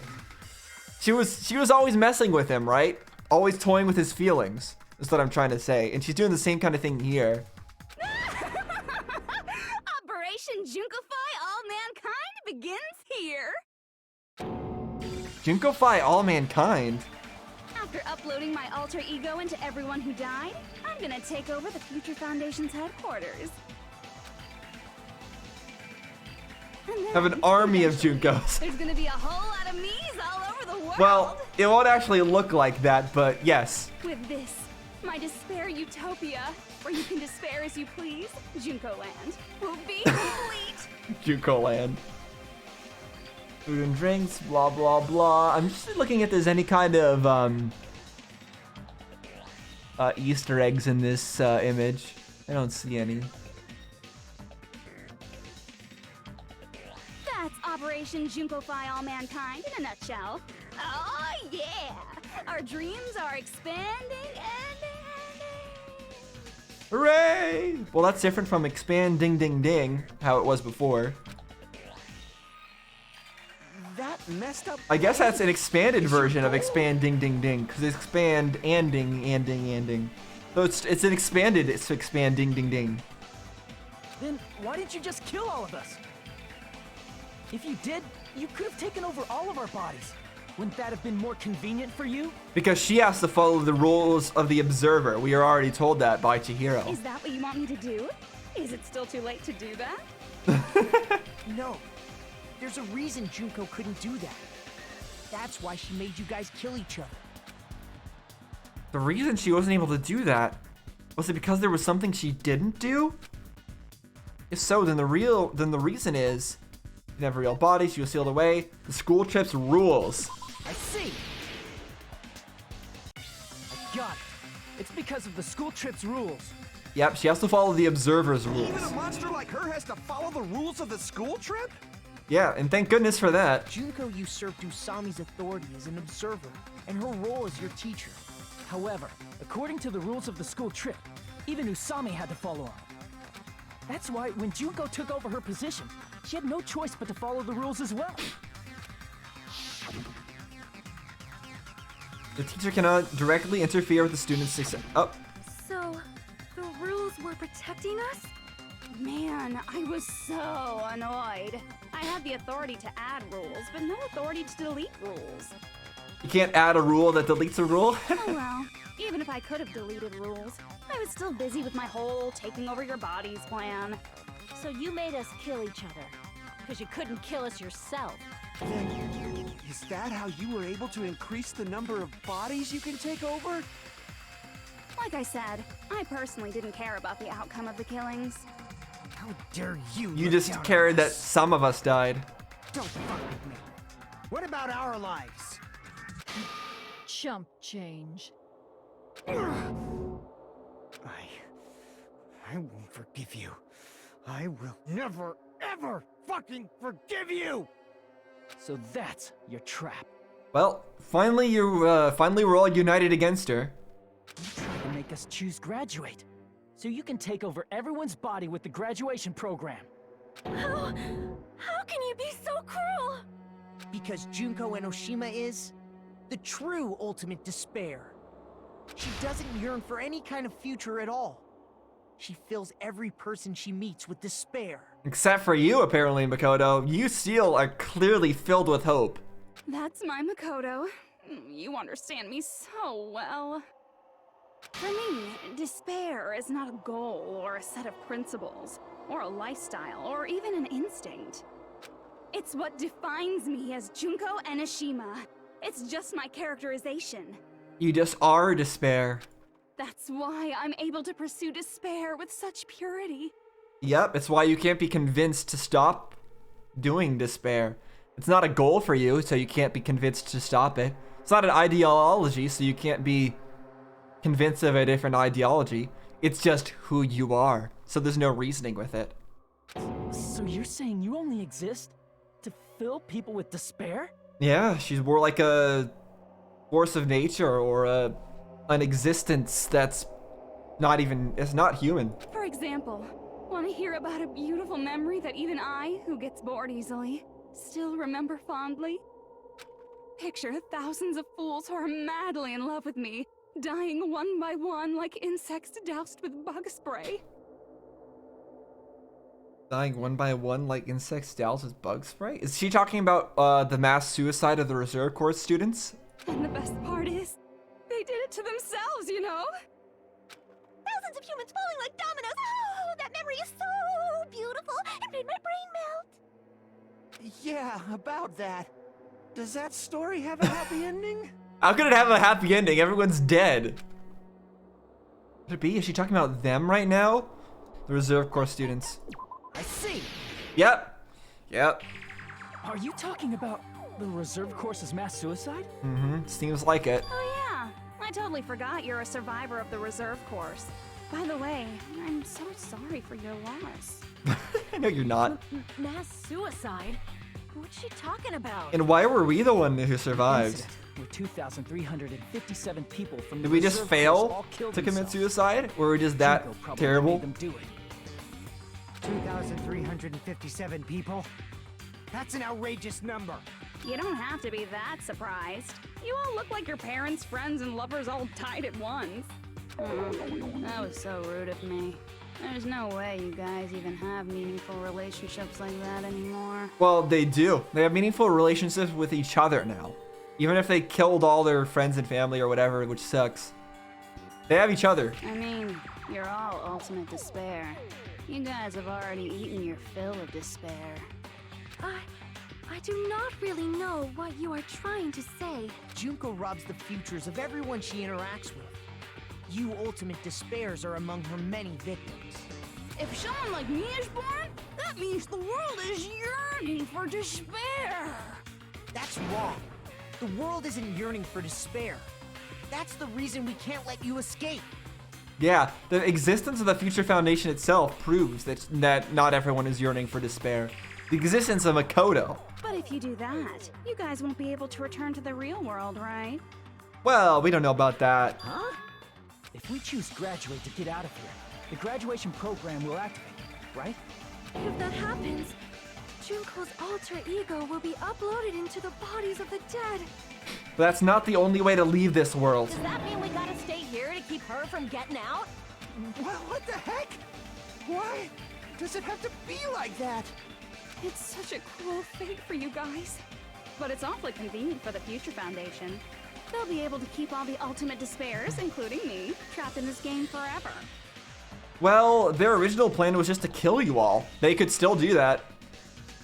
She was always messing with him, right? Always toying with his feelings. That's what I'm trying to say. And she's doing the same kind of thing here. Operation Junkify All Mankind begins here. Junkify all mankind? After uploading my alter ego into everyone who died, I'm gonna take over the Future Foundation's headquarters. Have an army of Junkos. There's gonna be a whole lot of me's all over the world. Well, it won't actually look like that, but yes. With this, my despair utopia, where you can despair as you please, Junko Land, will be complete. Junko Land. Food and drinks, blah, blah, blah. I'm just looking if there's any kind of, Easter eggs in this image. I don't see any. That's Operation Junkofy All Mankind in a nutshell. Oh, yeah! Our dreams are expanding and Hooray! Well, that's different from expand ding ding ding, how it was before. That messed up. I guess that's an expanded version of expand ding ding ding, because expand and ding. So it's an expanded, it's expand ding ding ding. Then why didn't you just kill all of us? If you did, you could have taken over all of our bodies. Wouldn't that have been more convenient for you? Because she has to follow the rules of the Observer. We are already told that by Chihiro. Is that what you want me to do? Is it still too late to do that? No. There's a reason Junko couldn't do that. That's why she made you guys kill each other. The reason she wasn't able to do that, was it because there was something she didn't do? If so, then the reason is you can have real bodies, you'll seal away. The school trip's rules. I see. I got it. It's because of the school trip's rules. Yep, she has to follow the Observer's rules. Even a monster like her has to follow the rules of the school trip? Yeah, and thank goodness for that. Junko usurped Usami's authority as an observer, and her role as your teacher. However, according to the rules of the school trip, even Usami had to follow them. That's why when Junko took over her position, she had no choice but to follow the rules as well. The teacher cannot directly interfere with the student's success. Oh, So, the rules were protecting us? Man, I was so annoyed. I had the authority to add rules, but no authority to delete rules. you can't add a rule that deletes a rule? Oh well, even if I could have deleted rules, I was still busy with my whole taking over your bodies plan. So you made us kill each other. Because you couldn't kill us yourself. Then, is that how you were able to increase the number of bodies you can take over? Like I said, I personally didn't care about the outcome of the killings. How dare you? You look just down on cared that us. some of us died. Don't fuck with me. What about our lives? Chump change. I won't forgive you. I will never, ever fucking forgive you! So that's your trap. Well, finally we're all united against her. You tried to make us choose graduate. So you can take over everyone's body with the graduation program. How can you be so cruel? Because Junko Enoshima is the true ultimate despair. She doesn't yearn for any kind of future at all. She fills every person she meets with despair. Except for you, apparently, Makoto. You still are clearly filled with hope. That's my Makoto. You understand me so well. For me, despair is not a goal or a set of principles, or a lifestyle, or even an instinct. It's what defines me as Junko Enoshima. It's just my characterization. You just are despair. That's why I'm able to pursue despair with such purity. Yep, it's why you can't be convinced to stop doing despair. It's not a goal for you, so you can't be convinced to stop it. It's not an ideology, so you can't be convinced of a different ideology. It's just who you are, so there's no reasoning with it. So you're saying you only exist to fill people with despair? Yeah, she's more like a force of nature or an existence that's it's not human. For example, want to hear about a beautiful memory that even I, who gets bored easily, still remember fondly? Picture thousands of fools who are madly in love with me, dying one by one like insects doused with bug spray. Dying one by one like insects doused with bug spray? Is she talking about the mass suicide of the Reserve Corps students? And the best part is, they did it to themselves, you know? Thousands of humans falling like dominoes. Oh, that memory is so beautiful. It made my brain melt. Yeah, about that. Does that story have a happy ending? How could it have a happy ending? Everyone's dead. Could it be? Is she talking about them right now? The Reserve Corps students. I see. Yep. Yep. Are you talking about the Reserve Corps' mass suicide? Seems like it. Oh yeah, I totally forgot you're a survivor of the reserve course. By the way, I'm so sorry for your loss. No, you're not. Mass suicide? What's she talking about? And why were we the one who survived? Incident where 2,357 people from the Did we just reserve fail force all killed to commit themselves. suicide? Or were we just that Junko probably terrible? made them do it. 2,357 people? That's an outrageous number. You don't have to be that surprised. You all look like your parents, friends, and lovers all died at once. That was so rude of me. There's no way you guys even have meaningful relationships like that anymore. Well, they do. They have meaningful relationships with each other now. Even if they killed all their friends and family or whatever, which sucks. They have each other. I mean, you're all ultimate despair. You guys have already eaten your fill of despair. I do not really know what you are trying to say. Junko robs the futures of everyone she interacts with. You ultimate despairs are among her many victims. If someone like me is born, that means the world is yearning for despair. That's wrong. The world isn't yearning for despair. That's the reason we can't let you escape. Yeah, the existence of the Future Foundation itself proves that not everyone is yearning for despair. The existence of Makoto. But if you do that, you guys won't be able to return to the real world, right? Well, we don't know about that. Huh? If we choose graduate to get out of here, the graduation program will activate, right? If that happens, Junko's alter ego will be uploaded into the bodies of the dead. But that's not the only way to leave this world. Does that mean we gotta stay here to keep her from getting out? What the heck? Why does it have to be like that? It's such a cruel fate for you guys. But it's awfully convenient for the Future Foundation. They'll be able to keep all the ultimate despairs, including me, trapped in this game forever. Well, their original plan was just to kill you all. They could still do that.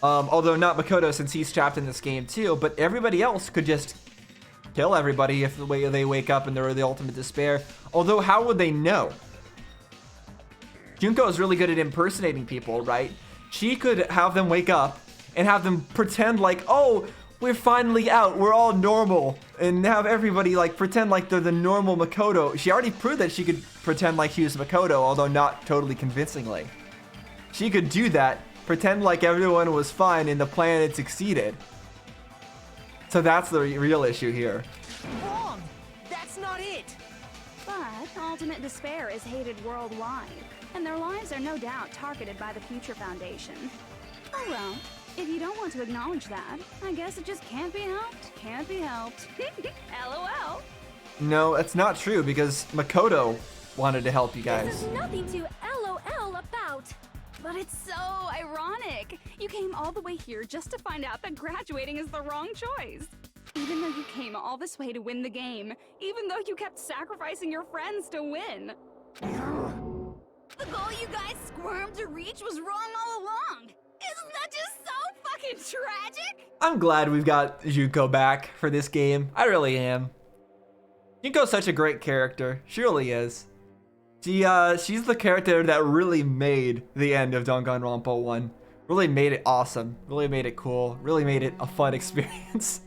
Although not Makoto, since he's trapped in this game too, but everybody else could just kill everybody if the way they wake up and they're the ultimate despair. Although, how would they know? Junko is really good at impersonating people, right? She could have them wake up and have them pretend like, oh, we're finally out, we're all normal, and have everybody like pretend like they're the normal Makoto. She already proved that she could pretend like she was Makoto, although not totally convincingly. She could do that, pretend like everyone was fine and the plan had succeeded. So that's the real issue here. Wrong! That's not it! But ultimate despair is hated worldwide, and their lives are no doubt targeted by the Future Foundation. Oh well, if you don't want to acknowledge that, I guess it just can't be helped. Can't be helped. LOL. No, that's not true because Makoto wanted to help you guys. There's nothing to LOL about. But it's so ironic. You came all the way here just to find out that graduating is the wrong choice. Even though you came all this way to win the game, even though you kept sacrificing your friends to win. The goal you guys squirmed to reach was wrong all along. Isn't that just so fucking tragic? I'm glad we've got Junko back for this game. I really am. Junko's such a great character. She really is. She's the character that really made the end of Danganronpa 1. Really made it awesome. Really made it cool. Really made it a fun experience.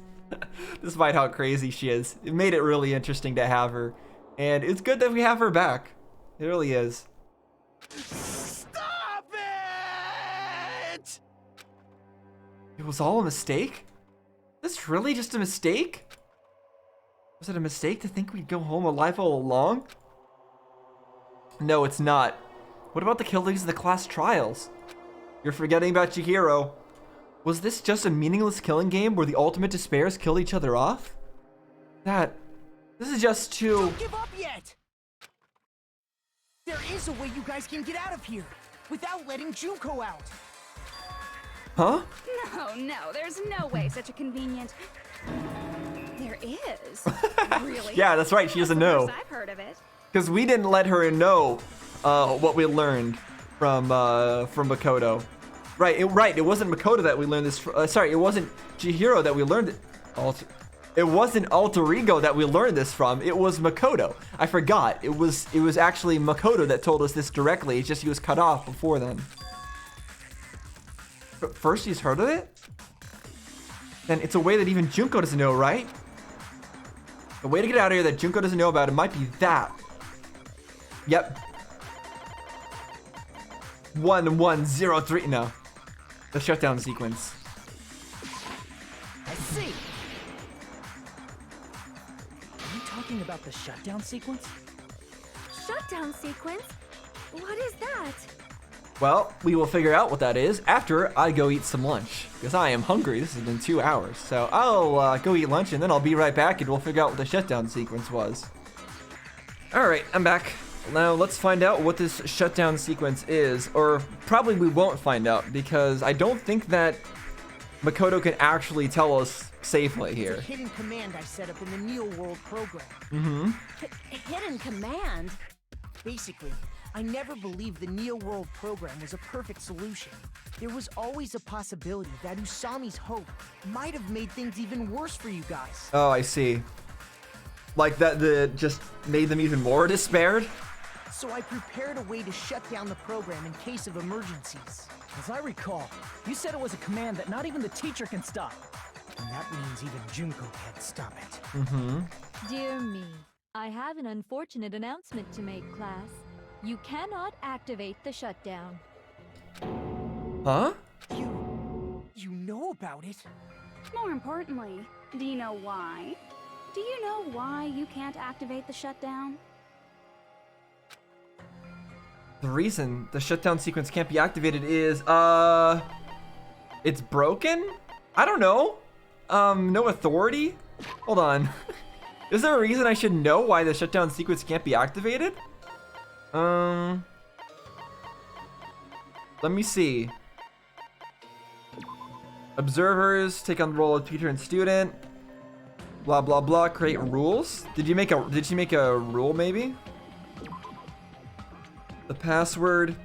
Despite how crazy she is. It made it really interesting to have her. And it's good that we have her back. It really is. Stop it! It was all a mistake? This really just a mistake? Was it a mistake to think we'd go home alive all along? No, it's not. What about the killings in the class trials? You're forgetting about Chihiro. Was this just a meaningless killing game where the ultimate despairs killed each other off? This is just too... Don't give up yet! There is a way you guys can get out of here without letting Junko out. Huh? No, there's no way such a convenient... There is. Really? Yeah, that's right, she doesn't know. I've heard of it. Because we didn't let her know what we learned from Makoto. Right, it wasn't Makoto that we learned this from. Sorry, it wasn't Chihiro that we learned it. It wasn't Alter Ego that we learned this from. It was Makoto. I forgot. It was actually Makoto that told us this directly. It's just he was cut off before then. But first he's heard of it? Then it's a way that even Junko doesn't know, right? The way to get out of here that Junko doesn't know about, it might be that. Yep. 1103. No. The shutdown sequence. I see. Are you talking about the shutdown sequence? Shutdown sequence? What is that? Well, we will figure out what that is after I go eat some lunch. Because I am hungry. This has been 2 hours. So I'll go eat lunch and then I'll be right back and we'll figure out what the shutdown sequence was. Alright, I'm back. Now let's find out what this shutdown sequence is. Or probably we won't find out because I don't think that Makoto can actually tell us safely here. It's a hidden command I set up in the Neo World program. Mm-hmm. Hidden command? Basically, I never believed the Neo World program was a perfect solution. There was always a possibility that Usami's hope might have made things even worse for you guys. Oh, I see. Like that just made them even more despaired? So I prepared a way to shut down the program in case of emergencies. As I recall, you said it was a command that not even the teacher can stop. And that means even Junko can't stop it. Mm-hmm. Dear me, I have an unfortunate announcement to make, class. You cannot activate the shutdown. Huh? You know about it? More importantly, do you know why? Do you know why you can't activate the shutdown? The reason the shutdown sequence can't be activated is, it's broken? I don't know. No authority? Hold on. Is there a reason I should know why the shutdown sequence can't be activated? Let me see. Observers take on the role of teacher and student. Blah blah blah. Create rules. Did you make a rule maybe? The password.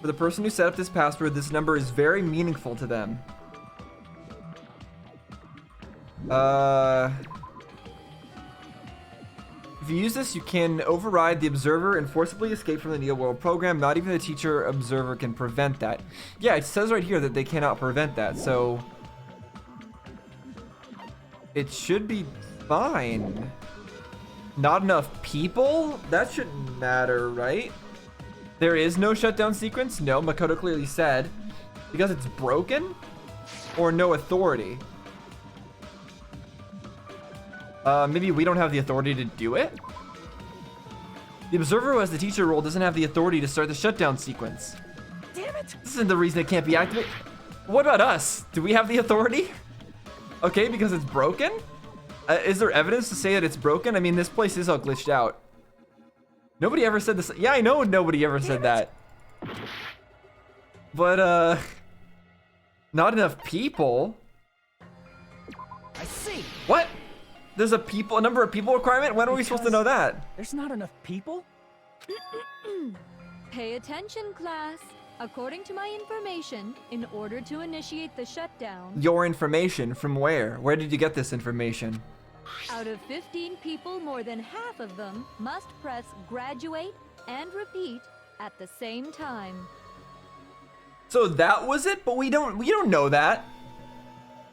For the person who set up this password, this number is very meaningful to them. If you use this, you can override the observer and forcibly escape from the Neo World program. Not even the teacher observer can prevent that. Yeah, it says right here that they cannot prevent that, so it should be fine. Not enough people? That shouldn't matter, right? There is no shutdown sequence? No, Makoto clearly said. Because it's broken? Or no authority? Maybe we don't have the authority to do it? The observer who has the teacher role doesn't have the authority to start the shutdown sequence. Damn it! This isn't the reason it can't be activated. What about us? Do we have the authority? Okay, because it's broken? Is there evidence to say that it's broken? I mean, this place is all glitched out. Nobody ever said this. Yeah, I know nobody ever said that. But, not enough people. I see. What? There's a number of people requirement? When are we supposed to know that? There's not enough people? Pay attention, class. According to my information, in order to initiate the shutdown, Your information from where? Where did you get this information? out of 15 people, more than half of them must press graduate and repeat at the same time. So that was it? But we don't know that.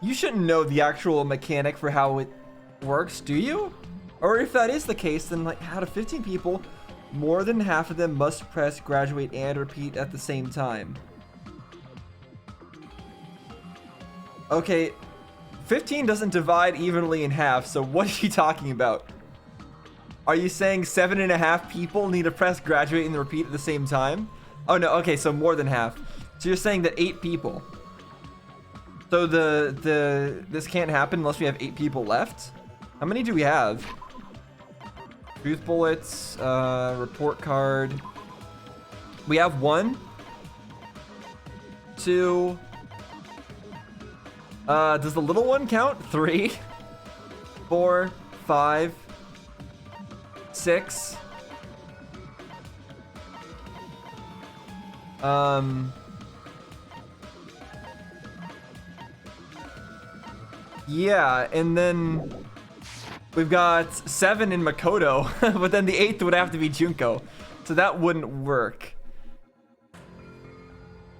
You shouldn't know the actual mechanic for how it works, do you? Or if that is the case, then like out of 15 people, more than half of them must press graduate and repeat at the same time. Okay, 15 doesn't divide evenly in half, so what are you talking about? Are you saying 7.5 people need to press graduate and repeat at the same time? Oh no, okay, so more than half. So you're saying that 8 people. So this can't happen unless we have 8 people left? How many do we have? Truth bullets, report card. We have 1, 2. Does the little one count? 3, 4, 5, 6. Yeah, and then we've got 7 in Makoto, but then the 8th would have to be Junko, so that wouldn't work.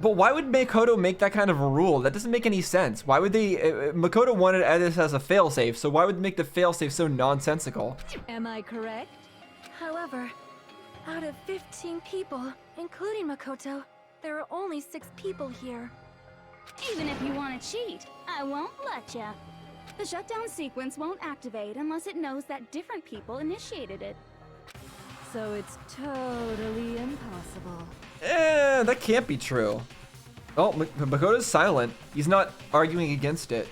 But why would Makoto make that kind of a rule? That doesn't make any sense. Why would they... Makoto wanted this as a failsafe, so why would they make the failsafe so nonsensical? Am I correct? However, out of 15 people, including Makoto, there are only 6 people here. Even if you want to cheat, I won't let ya. The shutdown sequence won't activate unless it knows that different people initiated it. So it's totally impossible. That can't be true. Oh, Makoto's silent. He's not arguing against it.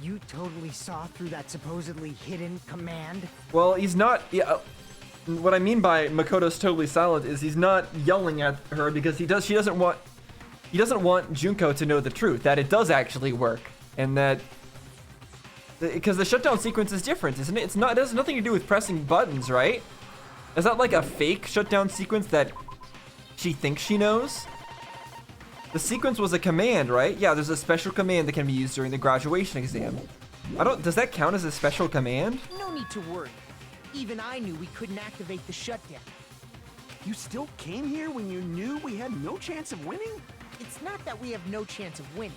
You totally saw through that supposedly hidden command? Well, he's not... Yeah, what I mean by Makoto's totally silent is he's not yelling at her because he doesn't want Junko to know the truth, that it does actually work, and that... Because the shutdown sequence is different, isn't it? It has nothing to do with pressing buttons, right? Is that like a fake shutdown sequence that she thinks she knows? The sequence was a command, right? Yeah, there's a special command that can be used during the graduation exam. Does that count as a special command? No need to worry. Even I knew we couldn't activate the shutdown. You still came here when you knew we had no chance of winning? It's not that we have no chance of winning.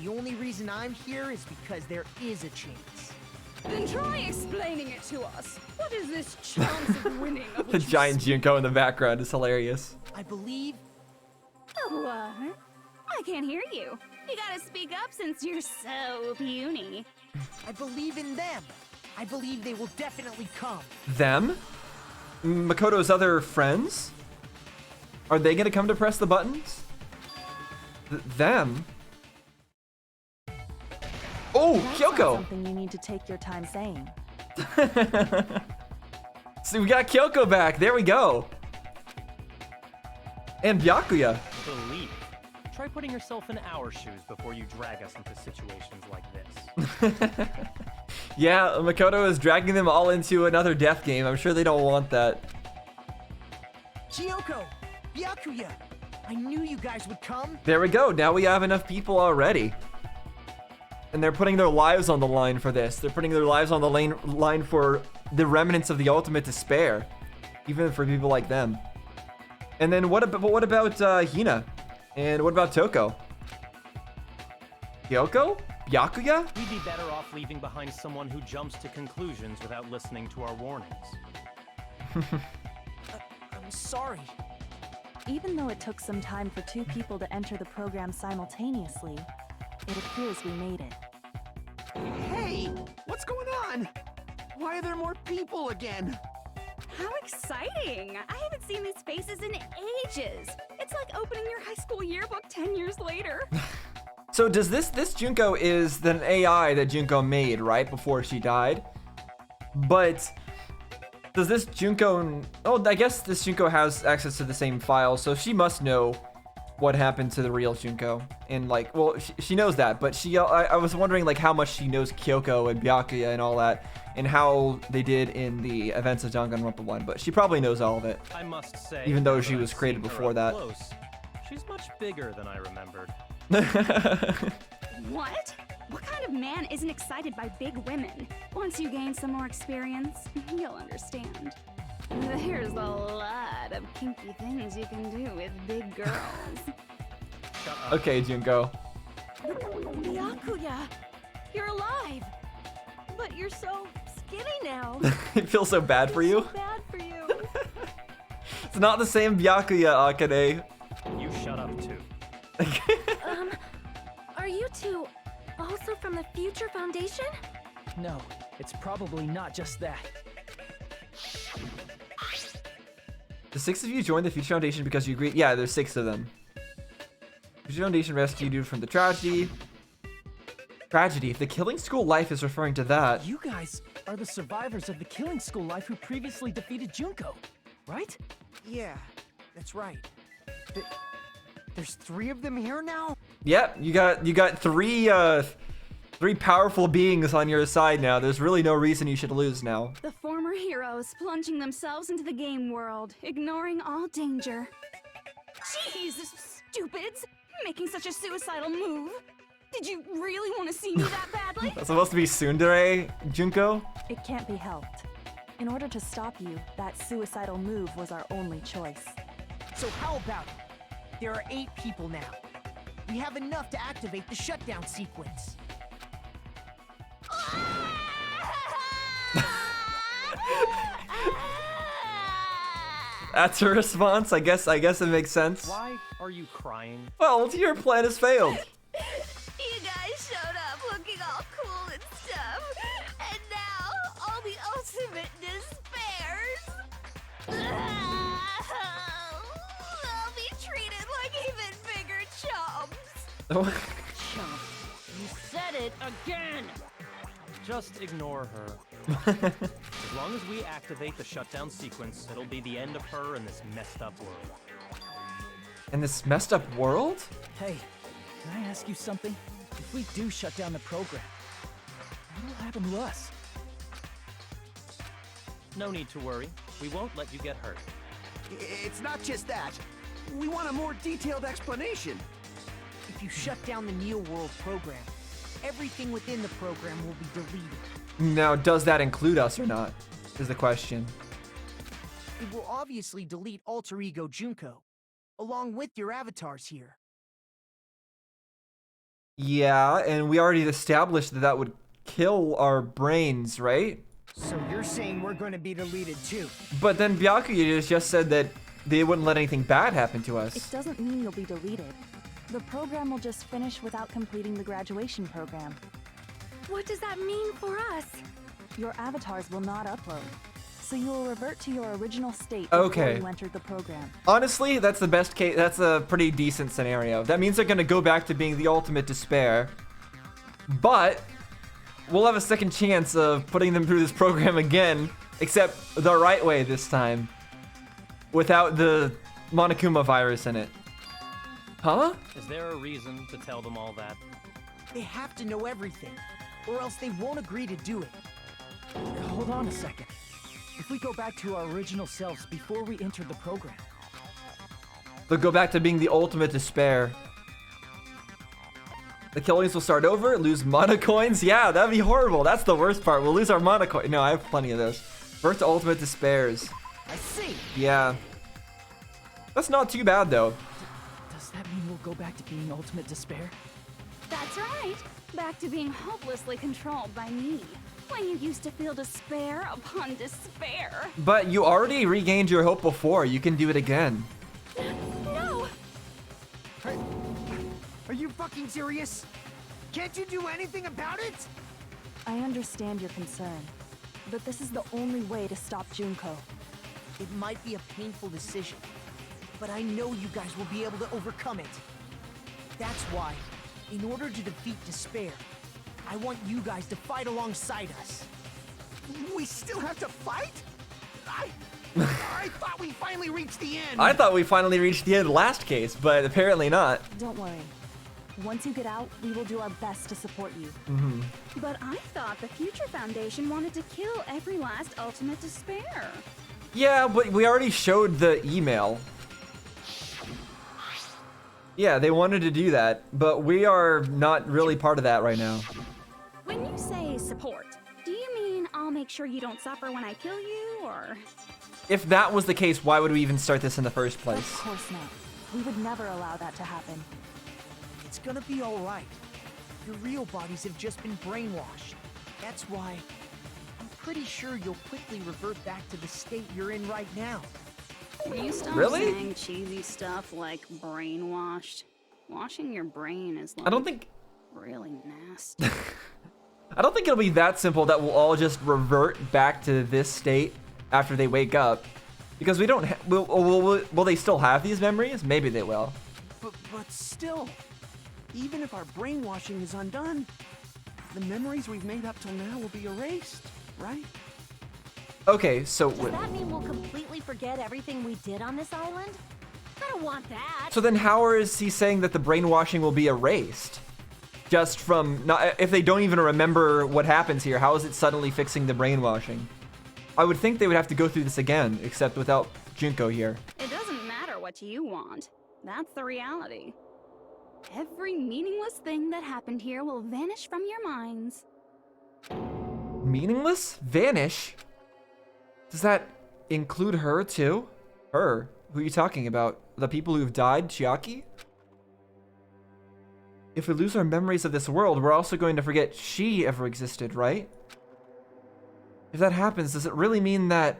The only reason I'm here is because there is a chance. Then try explaining it to us. What is this chance of winning? The giant Junko in the background is hilarious. I believe... What? I can't hear you. You gotta speak up since you're so puny. I believe in them. I believe they will definitely come. Them? Makoto's other friends? Are they gonna come to press the buttons? Them? Oh, Kyoko! Something you need to take your time saying. So we got Kyoko back. There we go. And Byakuya. Believe. Try putting yourself in our shoes before you drag us into situations like this. Yeah, Makoto is dragging them all into another death game. I'm sure they don't want that. Kyoko! Byakuya! I knew you guys would come. There we go. Now we have enough people already. And they're putting their lives on the line for this. They're putting their lives on the line for the remnants of the ultimate despair. Even for people like them. And then what about Hina? And what about Toko? Kyoko? Byakuya? We'd be better off leaving behind someone who jumps to conclusions without listening to our warnings. I'm sorry. Even though it took some time for 2 people to enter the program simultaneously, it appears we made it. Hey, what's going on? Why are there more people again? How exciting! I haven't seen these faces in ages. It's like opening your high school yearbook 10 years later. So does this Junko is an AI that Junko made, right, before she died? But does this Junko... Oh, I guess this Junko has access to the same file, so she must know what happened to the real Junko. And like, well, she knows that, but I was wondering like how much she knows Kyoko and Byakuya and all that, and how they did in the events of Danganronpa 1, but she probably knows all of it. I must say, even though she that was I've created seen her before up that. close, she's much bigger than I remembered. What? What kind of man isn't excited by big women? Once you gain some more experience, you'll understand. There's a lot of kinky things you can do with big girls. Okay, Junko. Byakuya! You're alive! But you're so skinny now. It feels so bad for you. So bad for you. It's not the same Byakuya, Akane. You shut up too. Are you two also from the Future Foundation? No, it's probably not just that. The 6 of you joined the Future Foundation because you agreed. Yeah, there's 6 of them. Future Foundation rescued you from the tragedy. Tragedy. If the killing school life is referring to that. You guys are the survivors of the killing school life who previously defeated Junko, right? Yeah, that's right. There's 3 of them here now? Yep, you got 3 powerful beings on your side now. There's really no reason you should lose now. The former heroes plunging themselves into the game world, ignoring all danger. Jeez, stupids! Making such a suicidal move. Did you really want to see me that badly? That's supposed to be tsundere, Junko? It can't be helped. In order to stop you, that suicidal move was our only choice. So how about it? There are 8 people now. We have enough to activate the shutdown sequence. That's her response. I guess it makes sense. Why are you crying? Well, your plan has failed. You guys showed up looking all cool and stuff, and now all the ultimate despairs. I'll be treated like even bigger chumps. Chump, you said it again! Just ignore her. As long as we activate the shutdown sequence, it'll be the end of her in this messed up world. In this messed up world? Hey, can I ask you something? If we do shut down the program, what will happen to us? No need to worry. We won't let you get hurt. It's not just that. We want a more detailed explanation. If you shut down the Neo World program, everything within the program will be deleted. Now, does that include us or not? Is the question. It will obviously delete Alter Ego Junko, along with your avatars here. Yeah, and we already established that that would kill our brains, right? So you're saying we're going to be deleted too? But then Byakuya just said that they wouldn't let anything bad happen to us. It doesn't mean you'll be deleted. The program will just finish without completing the graduation program. What does that mean for us? Your avatars will not upload, so you will revert to your original state Okay. before you entered the program. Honestly, that's the best case. That's a pretty decent scenario. That means they're gonna go back to being the ultimate despair. But we'll have a second chance of putting them through this program again, except the right way this time. Without the Monokuma virus in it. Huh? Is there a reason to tell them all that? They have to know everything, or else they won't agree to do it. Hold on a second. If we go back to our original selves before we entered the program, They'll go back to being the ultimate despair. The killings will start over, lose mana coins. Yeah, that'd be horrible. That's the worst part. We'll lose our mana coin. No, I have plenty of those. Birth to ultimate despairs. I see. Yeah. That's not too bad though. does that mean we'll go back to being ultimate despair? That's right. Back to being hopelessly controlled by me. When you used to feel despair upon despair. But you already regained your hope before. You can do it again. No! Are you fucking serious? Can't you do anything about it? I understand your concern, but this is the only way to stop Junko. It might be a painful decision, but I know you guys will be able to overcome it. That's why, in order to defeat despair, I want you guys to fight alongside us. We still have to fight? I thought we finally reached the end. I thought we finally reached the end last case, but apparently not. Don't worry. Once you get out, we will do our best to support you. But I thought the Future Foundation wanted to kill every last ultimate despair. Yeah, but we already showed the email. Yeah, they wanted to do that, but we are not really part of that right now. When you say support, do you mean I'll make sure you don't suffer when I kill you, or? If that was the case, why would we even start this in the first place? Of course not. We would never allow that to happen. It's gonna be alright. Your real bodies have just been brainwashed. That's why I'm pretty sure you'll quickly revert back to the state you're in right now. Will you stop Really? saying cheesy stuff like brainwashed? Washing your brain is like I don't think really nasty. I don't think it'll be that simple that we'll all just revert back to this state after they wake up. Because we don't will they still have these memories? Maybe they will. But still, even if our brainwashing is undone, the memories we've made up till now will be erased, right? Okay, so Does that mean we'll completely forget everything we did on this island? I don't want that. so then how is he saying that the brainwashing will be erased? Just from not if they don't even remember what happens here, how is it suddenly fixing the brainwashing? I would think they would have to go through this again, except without Junko here. It doesn't matter what you want. That's the reality. Every meaningless thing that happened here will vanish from your minds. Meaningless? Vanish? Does that include her too? Her? Who are you talking about? the people who've died, Chiaki? If we lose our memories of this world, we're also going to forget she ever existed, right? If that happens, does it really mean that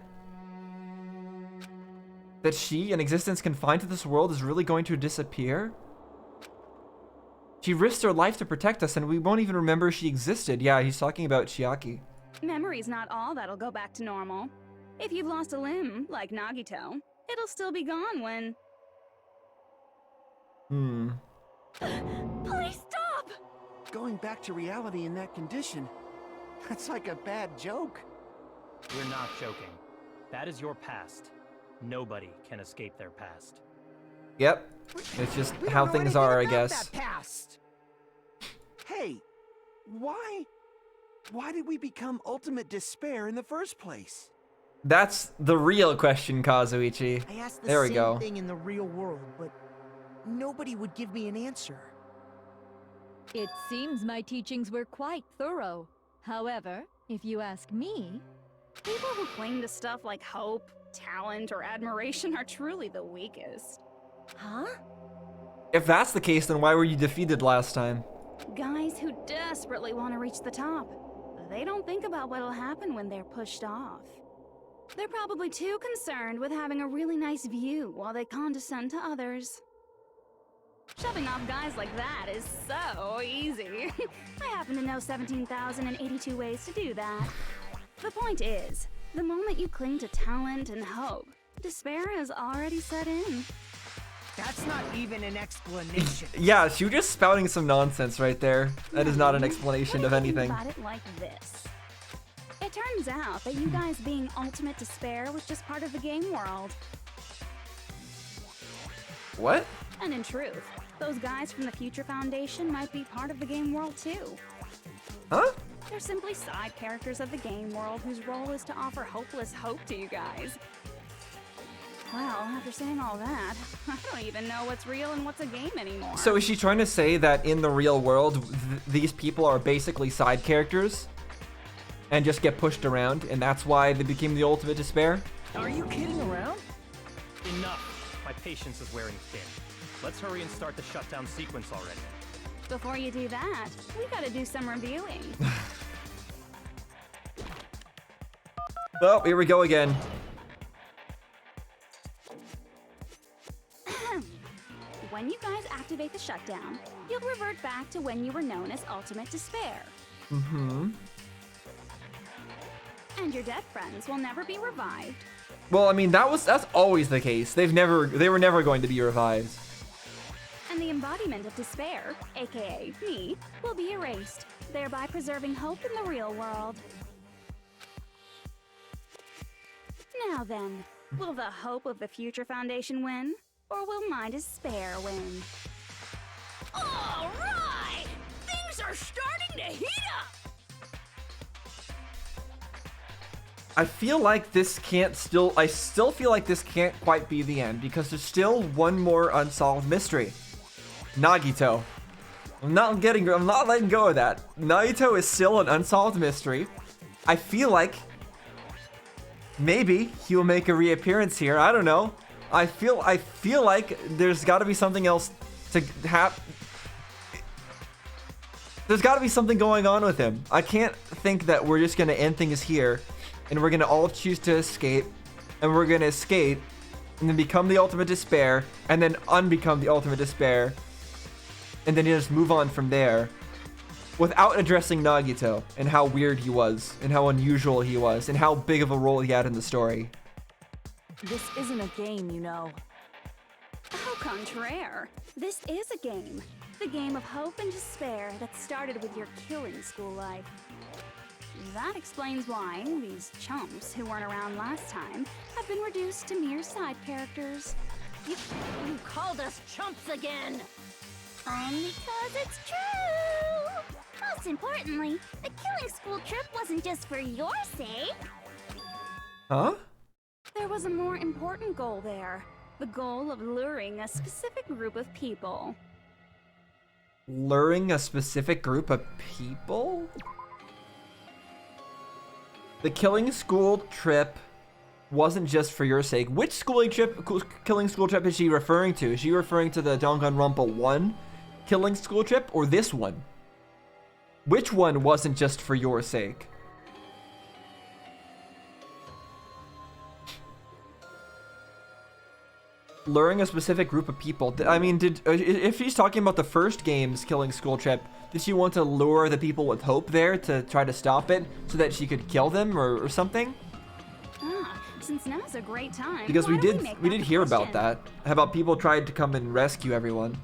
she, an existence confined to this world, is really going to disappear? She risked her life to protect us, and we won't even remember she existed. Yeah, he's talking about Chiaki. Memory's not all that'll go back to normal. If you've lost a limb, like Nagito, it'll still be gone when... Please stop! Going back to reality in that condition, that's like a bad joke. We're not joking. That is your past. Nobody can escape their past. Yep. It's just how things are, I guess. That past. Hey, why did we become ultimate despair in the first place? That's the real question, Kazuichi. I asked the There we same go. thing in the real world, but nobody would give me an answer. It seems my teachings were quite thorough. However, if you ask me, People who cling to stuff like hope, talent, or admiration are truly the weakest. Huh? If that's the case, then why were you defeated last time? Guys who desperately want to reach the top. They don't think about what'll happen when they're pushed off. They're probably too concerned with having a really nice view while they condescend to others. Shoving off guys like that is so easy. I happen to know 17,082 ways to do that. The point is, the moment you cling to talent and hope, despair has already set in. That's not even an explanation. Yeah, she was just spouting some nonsense right there. That is not an explanation of anything. Think about it like this. It turns out that you guys being ultimate despair was just part of the game world. What? And in truth, those guys from the Future Foundation might be part of the game world too. Huh? They're simply side characters of the game world whose role is to offer hopeless hope to you guys. Well, after saying all that, I don't even know what's real and what's a game anymore. So is she trying to say that in the real world, these people are basically side characters? And just get pushed around, and that's why they became the ultimate despair? Are you kidding around? Enough! My patience is wearing thin. Let's hurry and start the shutdown sequence already. Before you do that, we gotta do some reviewing. Oh, here we go again. When you guys activate the shutdown, you'll revert back to when you were known as Ultimate Despair. Mm-hmm. And your dead friends will never be revived. Well, I mean, that's always the case. They were never going to be revived. And the embodiment of despair, aka me, will be erased, thereby preserving hope in the real world. Now then, will the hope of the Future Foundation win? Or will my despair win? All right! Things are starting to heat up! I feel like this I still feel like this can't quite be the end because there's still one more unsolved mystery. Nagito. I'm not letting go of that. Nagito is still an unsolved mystery. I feel like maybe he will make a reappearance here. I don't know. I feel like there's got to be something else to have. There's got to be something going on with him. I can't think that we're just gonna end things here, and we're gonna all choose to escape, and we're gonna escape, and then become the ultimate despair, and then unbecome the ultimate despair, and then just move on from there, without addressing Nagito and how weird he was, and how unusual he was, and how big of a role he had in the story. This isn't a game, you know. Au contraire, this is a game. The game of hope and despair that started with your killing school life. That explains why these chumps who weren't around last time have been reduced to mere side characters. You called us chumps again! Because it's true! Most importantly, the killing school trip wasn't just for your sake. Huh? There was a more important goal there. The goal of luring a specific group of people. Luring a specific group of people? The killing school trip wasn't just for your sake. Which killing school trip is she referring to? Is she referring to the Danganronpa 1 killing school trip or this one? Which one wasn't just for your sake? Luring a specific group of people. I mean, if she's talking about the first game's killing school trip, did she want to lure the people with hope there to try to stop it so that she could kill them or something? Since now's a great time. Because we why don't did hear about that. How about people tried to come and rescue everyone?